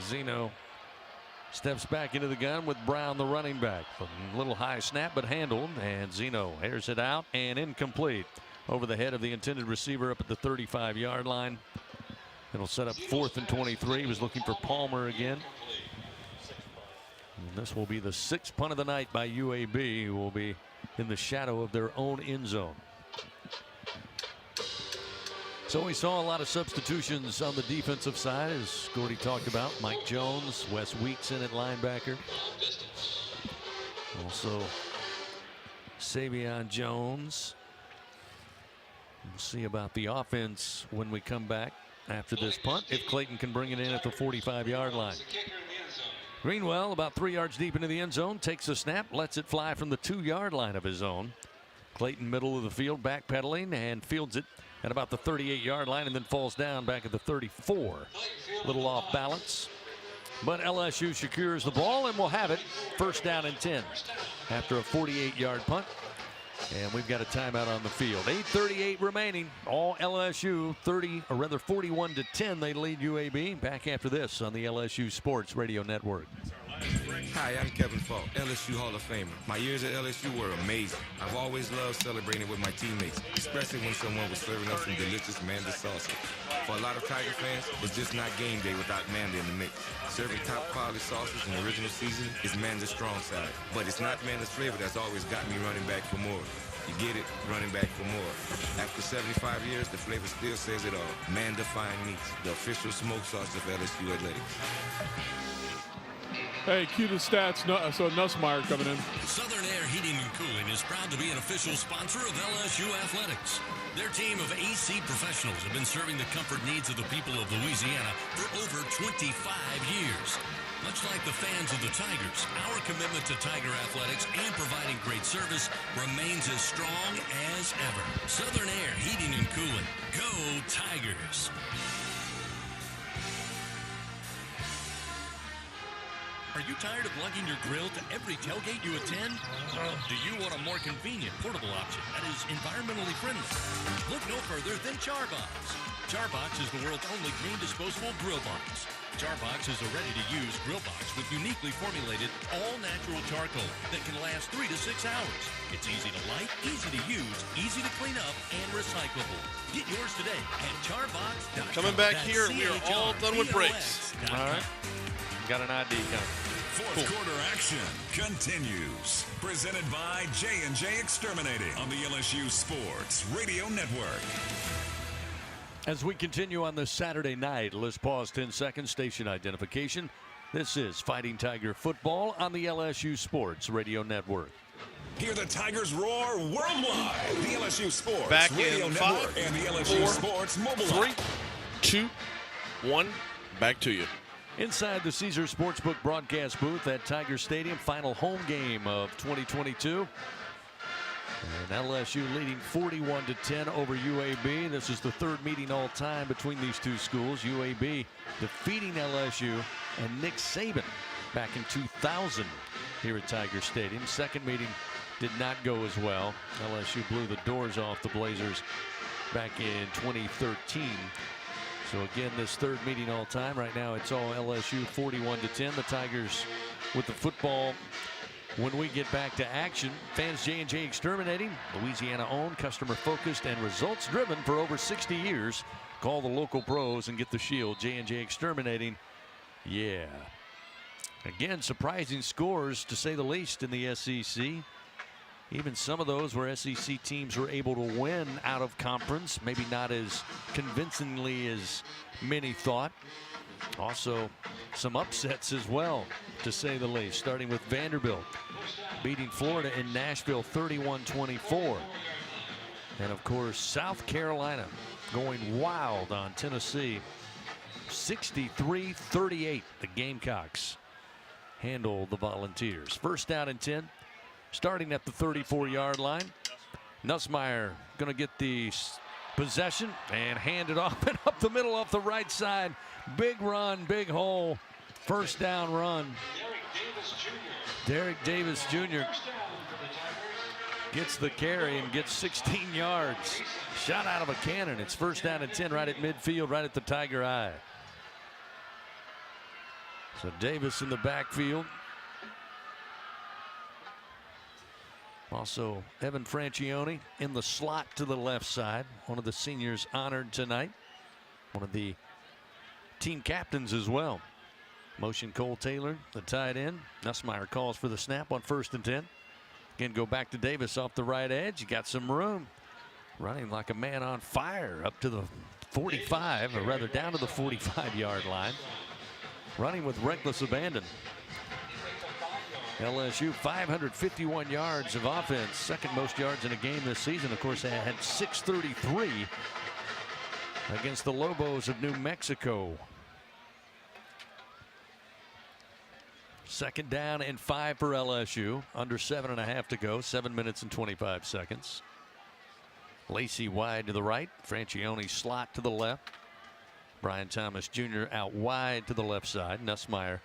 Zeno steps back into the gun with Brown, the running back. A little high snap, but handled, and Zeno airs it out and incomplete over the head of the intended receiver up at the 35-yard line. It'll set up 4th and 23. He was looking for Palmer again. And this will be the 6th punt of the night by UAB, who will be in the shadow of their own end zone. So we saw a lot of substitutions on the defensive side, as Gordy talked about. Mike Jones, Wes Weeks in at linebacker. Also Savion Jones. We'll see about the offense when we come back after this punt, if Clayton can bring it in at the 45-yard line. Greenwell about 3 yards deep into the end zone, takes a snap, lets it fly from the 2-yard line of his own. Clayton middle of the field, backpedaling, and fields it at about the 38-yard line, and then falls down back at the 34. Little off balance, but LSU secures the ball and will have it 1st down and 10 after a 48-yard punt. And we've got a timeout on the field. 8:38 remaining. All LSU 41-10. They lead UAB. Back after this on the LSU Sports Radio Network. Hi, I'm Kevin Falk, LSU Hall of Famer. My years at LSU were amazing. I've always loved celebrating with my teammates, especially when someone was serving up some delicious Manda salsa. For a lot of Tiger fans, it's just not game day without Manda in the mix. Serving top quality sauces and original seasoning is Manda's strong side. But it's not Manda's flavor that's always got me running back for more. You get it, running back for more. After 75 years, the flavor still says it all. Manda Fine Meats, the official smoke sauce of LSU Athletics. Hey, cue the stats. So Nussmeier coming in. Southern Air Heating and Cooling is proud to be an official sponsor of LSU Athletics. Their team of AC professionals have been serving the comfort needs of the people of Louisiana for over 25 years. Much like the fans of the Tigers, our commitment to Tiger Athletics and providing great service remains as strong as ever. Southern Air Heating and Cooling. Go Tigers! Are you tired of lugging your grill to every tailgate you attend? Do you want a more convenient portable option that is environmentally friendly? Look no further than Charbox. Charbox is the world's only green disposable grill box. Charbox is a ready-to-use grill box with uniquely formulated all-natural charcoal that can last 3 to 6 hours. It's easy to light, easy to use, easy to clean up, and recyclable. Get yours today at charbox.com. Coming back here, we are all done with breaks. All right. Got an ID coming. Fourth quarter action continues. Presented by J&J Exterminating on the LSU Sports Radio Network. As we continue on this Saturday night, let's pause 10 seconds. Station identification. This is Fighting Tiger football on the LSU Sports Radio Network. Hear the Tigers roar worldwide. The LSU Sports Back Radio in Network 5, and the LSU 4, Sports mobile 3, app. 2, 1. Back to you. Inside the Caesar Sportsbook broadcast booth at Tiger Stadium, final home game of 2022. And LSU leading 41-10 over UAB. This is the 3rd meeting all time between these two schools. UAB defeating LSU and Nick Saban back in 2000 here at Tiger Stadium. 2nd meeting did not go as well. LSU blew the doors off the Blazers back in 2013. So again, this 3rd meeting all time. Right now it's all LSU 41-10. The Tigers with the football when we get back to action. Fans J&J Exterminating, Louisiana owned, customer focused, and results driven for over 60 years. Call the local pros and get the shield. J&J Exterminating. Yeah. Again, surprising scores to say the least in the SEC. Even some of those where SEC teams were able to win out of conference, maybe not as convincingly as many thought. Also, some upsets as well, to say the least, starting with Vanderbilt beating Florida in Nashville 31-24. And of course, South Carolina going wild on Tennessee 63-38. The Gamecocks handle the Volunteers. First down and 10, starting at the 34-yard line. Nussmeier going to get the possession and hand it off and up the middle off the right side. Big run, big hole. First down run. Derek Davis Jr. gets the carry and gets 16 yards. Shot out of a cannon. It's first down and 10 right at midfield, right at the Tiger Eye. So Davis in the backfield. Also, Evan Francione in the slot to the left side. One of the seniors honored tonight. One of the team captains as well. Motion Cole Taylor, the tight end. Nussmeier calls for the snap on first and 10. Again, go back to Davis off the right edge. You got some room. Running like a man on fire up to the 45, or rather down to the 45-yard line. Running with reckless abandon. LSU 551 yards of offense, second most yards in a game this season. Of course, they had 633 against the Lobos of New Mexico. Second down and 5 for LSU. Under 7.5 to go. 7 minutes and 25 seconds. Lacey wide to the right. Francione slot to the left. Brian Thomas Jr. out wide to the left side. Nussmeier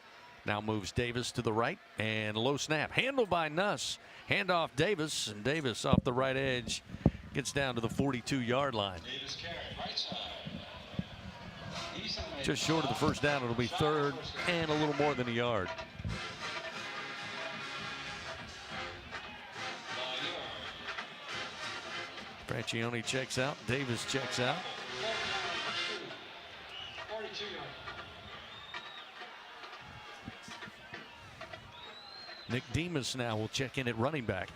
now moves Davis to the right, and low snap handled by Nuss. Handoff Davis, and Davis off the right edge gets down to the 42-yard line. Just short of the first down. It'll be third and a little more than a yard. Francione checks out. Davis checks out. Nick Demas now will check in at running back.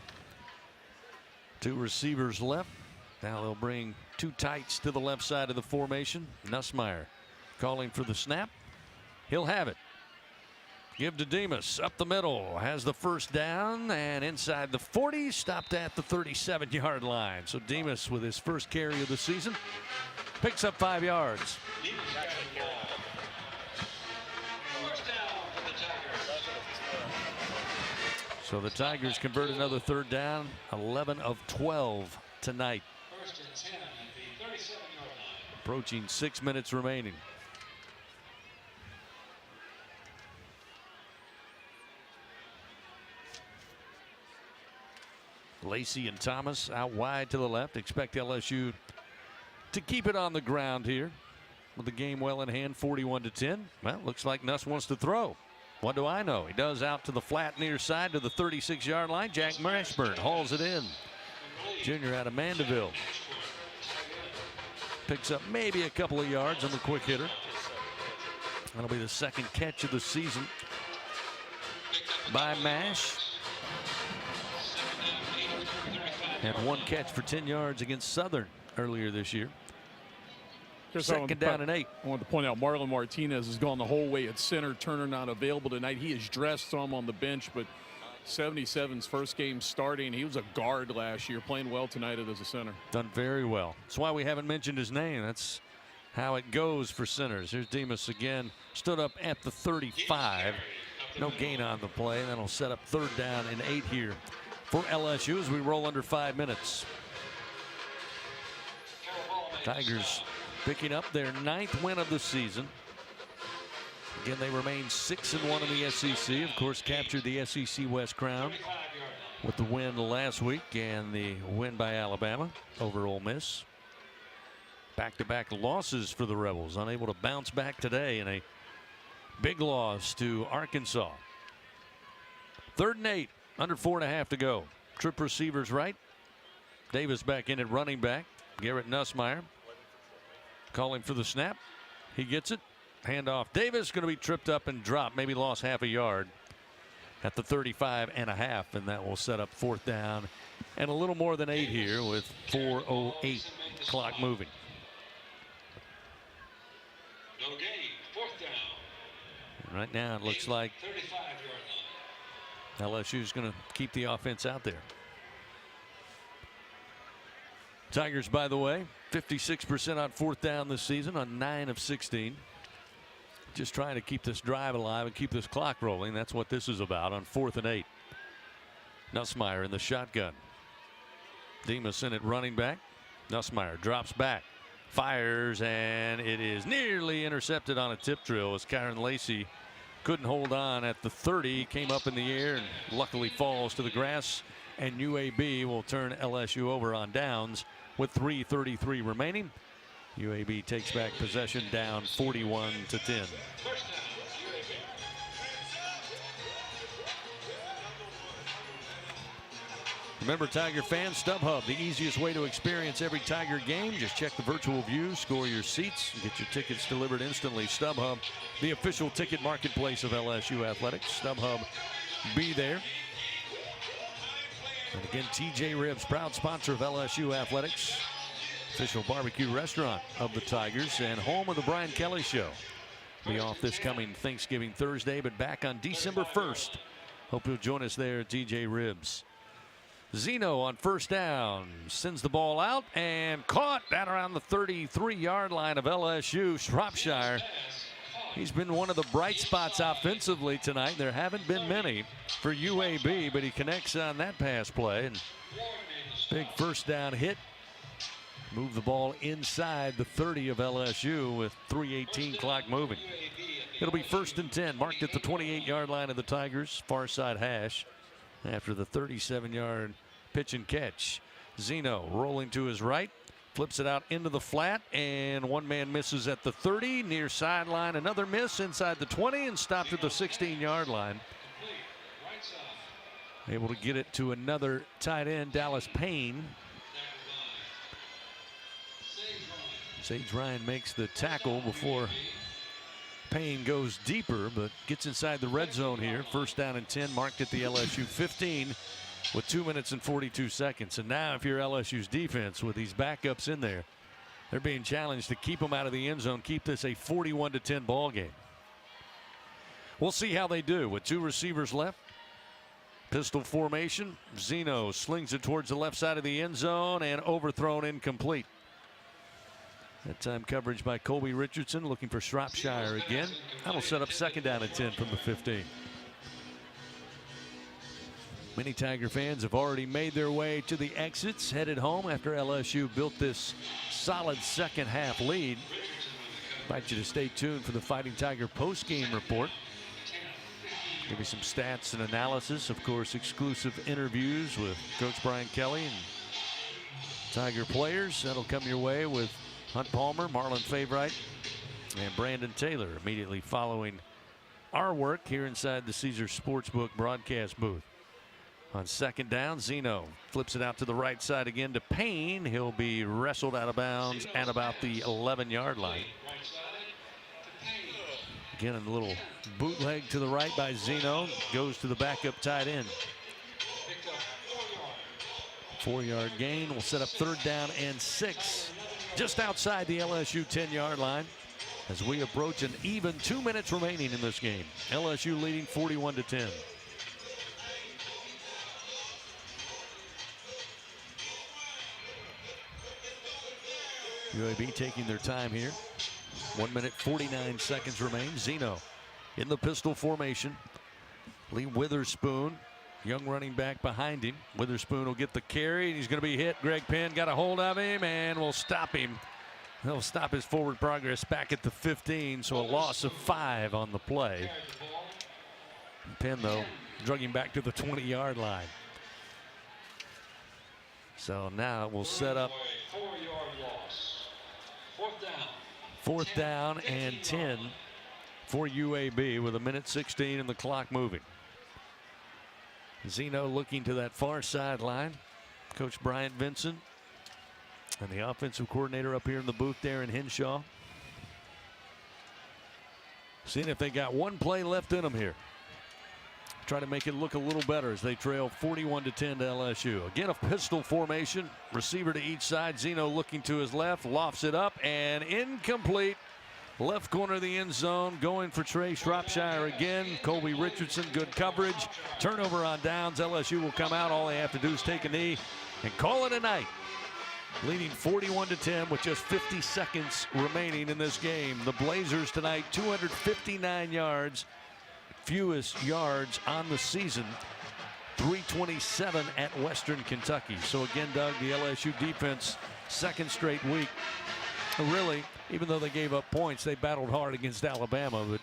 Two receivers left. Now they'll bring two tights to the left side of the formation. Nussmeier calling for the snap. He'll have it. Give to Demas up the middle. Has the first down and inside the 40. Stopped at the 37-yard line. So Demas with his first carry of the season picks up 5 yards. So the Tigers convert another third down. 11 of 12 tonight. Approaching 6 minutes remaining. Lacey and Thomas out wide to the left. Expect LSU to keep it on the ground here with the game well in hand, 41-10. Well, looks like Nuss wants to throw. What do I know? He does out to the flat near side to the 36-yard line. Jack Mashburn hauls it in. Junior out of Mandeville. Picks up maybe a couple of yards on the quick hitter. That'll be the second catch of the season by Mash. Had one catch for 10 yards against Southern earlier this year. Second down and 8. I want to point out Marlon Martinez has gone the whole way at center. Turner not available tonight. He is dressed some on the bench, but 77's first game starting. He was a guard last year, playing well tonight as a center. Done very well. That's why we haven't mentioned his name. That's how it goes for centers. Here's Demas again. Stood up at the 35. No gain on the play. That'll set up third down and 8 here for LSU as we roll under 5 minutes. Tigers picking up their 9th win of the season. Again, they remain 6-1 in the SEC. Of course, captured the SEC West crown with the win last week and the win by Alabama over Ole Miss. Back-to-back losses for the Rebels, unable to bounce back today in a big loss to Arkansas. 3rd and 8, under 4.5 to go. Trip receivers right. Davis back in at running back. Garrett Nussmeier calling for the snap. He gets it. Handoff. Davis going to be tripped up and dropped. Maybe lost half a yard at the 35.5, and that will set up 4th down and a little more than 8 here with 4:08 clock moving. No gain, 4th down. And right now it looks like 35-yard line. LSU's going to keep the offense out there. Tigers, by the way, 56% on 4th down this season on 9 of 16. Just trying to keep this drive alive and keep this clock rolling. That's what this is about on 4th and 8. Nussmeier in the shotgun. Demas in at running back. Nussmeier drops back, fires, and it is nearly intercepted on a tip drill as Kyron Lacey couldn't hold on at the 30. Came up in the air and luckily falls to the grass. And UAB will turn LSU over on downs with 3:33 remaining. UAB takes back possession, down 41-10. Remember, Tiger fans, StubHub, the easiest way to experience every Tiger game. Just check the virtual view, score your seats, and get your tickets delivered instantly. StubHub, the official ticket marketplace of LSU athletics. StubHub, be there. And again, TJ Ribs, proud sponsor of LSU athletics. Official barbecue restaurant of the Tigers and home of the Brian Kelly Show. Be off this coming Thanksgiving Thursday, but back on December 1st. Hope you'll join us there at TJ Ribs. Zeno on 1st down sends the ball out and caught down around the 33-yard line of LSU. Shropshire, he's been one of the bright spots offensively tonight. There haven't been many for UAB, but he connects on that pass play. And big 1st down hit. Move the ball inside the 30 of LSU with 3:18 clock moving. It'll be 1st and 10, marked at the 28-yard line of the Tigers, far side hash. After the 37-yard pitch and catch. Zeno rolling to his right, flips it out into the flat, and one man misses at the 30, near sideline. Another miss inside the 20 and stopped at the 16-yard line. Able to get it to another tight end, Dallas Payne. Sage Ryan makes the tackle before Payne goes deeper, but gets inside the red zone here. 1st down and 10, marked at the LSU 15 with 2 minutes and 42 seconds. And now if you're LSU's defense with these backups in there, they're being challenged to keep them out of the end zone, keep this a 41-10 ball game. We'll see how they do with 2 receivers left. Pistol formation. Zeno slings it towards the left side of the end zone and overthrown, incomplete. That time coverage by Colby Richardson, looking for Shropshire again. That'll set up 2nd down and 10 from the 15. Many Tiger fans have already made their way to the exits, headed home after LSU built this solid second half lead. Invite you to stay tuned for the Fighting Tiger post-game report. Give you some stats and analysis. Of course, exclusive interviews with Coach Brian Kelly and Tiger players. That'll come your way with Hunt Palmer, Marlon Favorite, and Brandon Taylor immediately following our work here inside the Caesars Sportsbook broadcast booth. On 2nd down, Zeno flips it out to the right side again to Payne. He'll be wrestled out of bounds at about the 11-yard line. Again, a little bootleg to the right by Zeno. Goes to the backup tight end. 4-yard gain will set up 3rd down and 6. Just outside the LSU 10-yard line as we approach an even 2 minutes remaining in this game. LSU leading 41-10. UAB taking their time here. 1 minute 49 seconds remain. Zeno in the pistol formation. Lee Witherspoon, young running back behind him. Witherspoon will get the carry. He's going to be hit. Greg Penn got a hold of him and will stop him. He'll stop his forward progress back at the 15, so a loss of 5 on the play. Penn, though, drug him back to the 20-yard line. So now it will set up 4th down and 10 for UAB with 1:16 and the clock moving. Zeno looking to that far sideline. Coach Bryant Vincent and the offensive coordinator up here in the booth, Darren Henshaw. Seeing if they got one play left in them here. try to make it look a little better as they trail 41-10 to LSU. Again, a pistol formation. Receiver to each side. Zeno looking to his left. Lofts it up and incomplete. Left corner of the end zone. Going for Trey Shropshire again. Colby Richardson, good coverage. Turnover on downs. LSU will come out. All they have to do is take a knee and call it a night. Leading 41-10 with just 50 seconds remaining in this game. The Blazers tonight, 259 yards. Fewest yards on the season, 327 at Western Kentucky. So again, Doug, the LSU defense, second straight week. Really, even though they gave up points, they battled hard against Alabama. But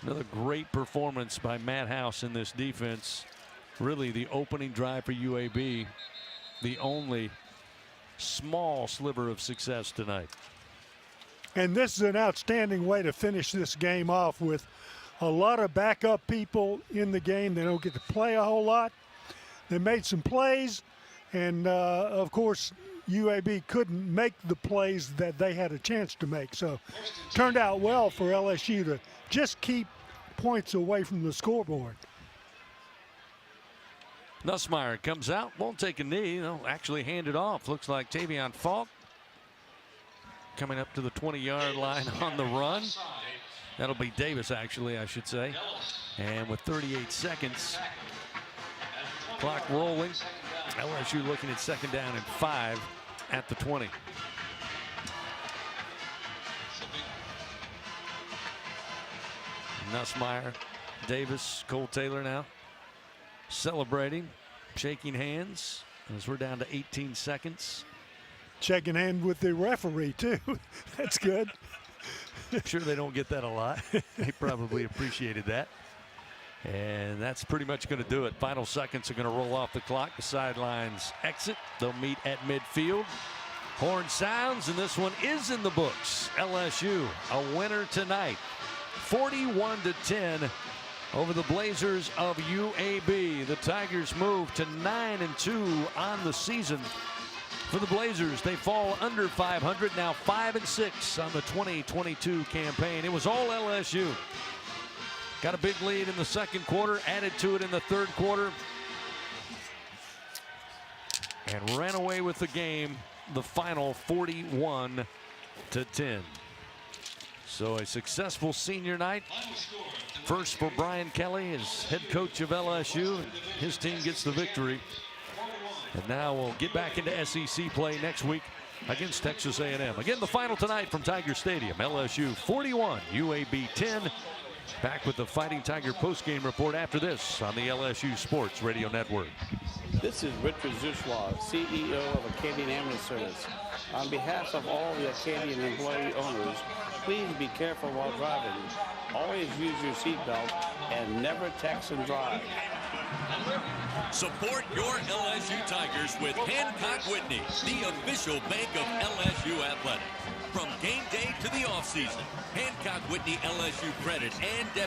another great performance by Matt House in this defense. Really the opening drive for UAB, the only small sliver of success tonight. And this is an outstanding way to finish this game off with a lot of backup people in the game. They don't get to play a whole lot. They made some plays, and of course, UAB couldn't make the plays that they had a chance to make. So turned out well for LSU to just keep points away from the scoreboard. Nussmeier comes out, won't take a knee, actually hand it off. Looks like Tavion Falk coming up to the 20-yard line on the run. That'll be Davis, actually, I should say. And with 38 seconds, clock rolling, LSU looking at second down and 5 at the 20. Nussmeier, Davis, Cole Taylor now celebrating, shaking hands as we're down to 18 seconds. Shaking hands with the referee, too. That's good. I'm sure they don't get that a lot. They probably appreciated that. And that's pretty much going to do it. Final seconds are going to roll off the clock. The sidelines exit. They'll meet at midfield. Horn sounds, and this one is in the books. LSU, a winner tonight. 41-10 over the Blazers of UAB. The Tigers move to 9-2 on the season. For the Blazers, they fall under 500, now 5-6 on the 2022 campaign. It was all LSU. Got a big lead in the second quarter, added to it in the third quarter, and ran away with the game, the final 41-10. So a successful senior night. First for Brian Kelly as head coach of LSU. His team gets the victory. And now we'll get back into SEC play next week against Texas A&M. Again, the final tonight from Tiger Stadium. LSU 41, UAB 10. Back with the Fighting Tiger postgame report after this on the LSU Sports Radio Network. This is Richard Zuschlaw, CEO of Acadian Ambulance Service. On behalf of all the Acadian employee owners, please be careful while driving. Always use your seatbelt and never text and drive. Support your LSU Tigers with Hancock Whitney, the official bank of LSU Athletics. From game day to the offseason, Hancock Whitney LSU credit and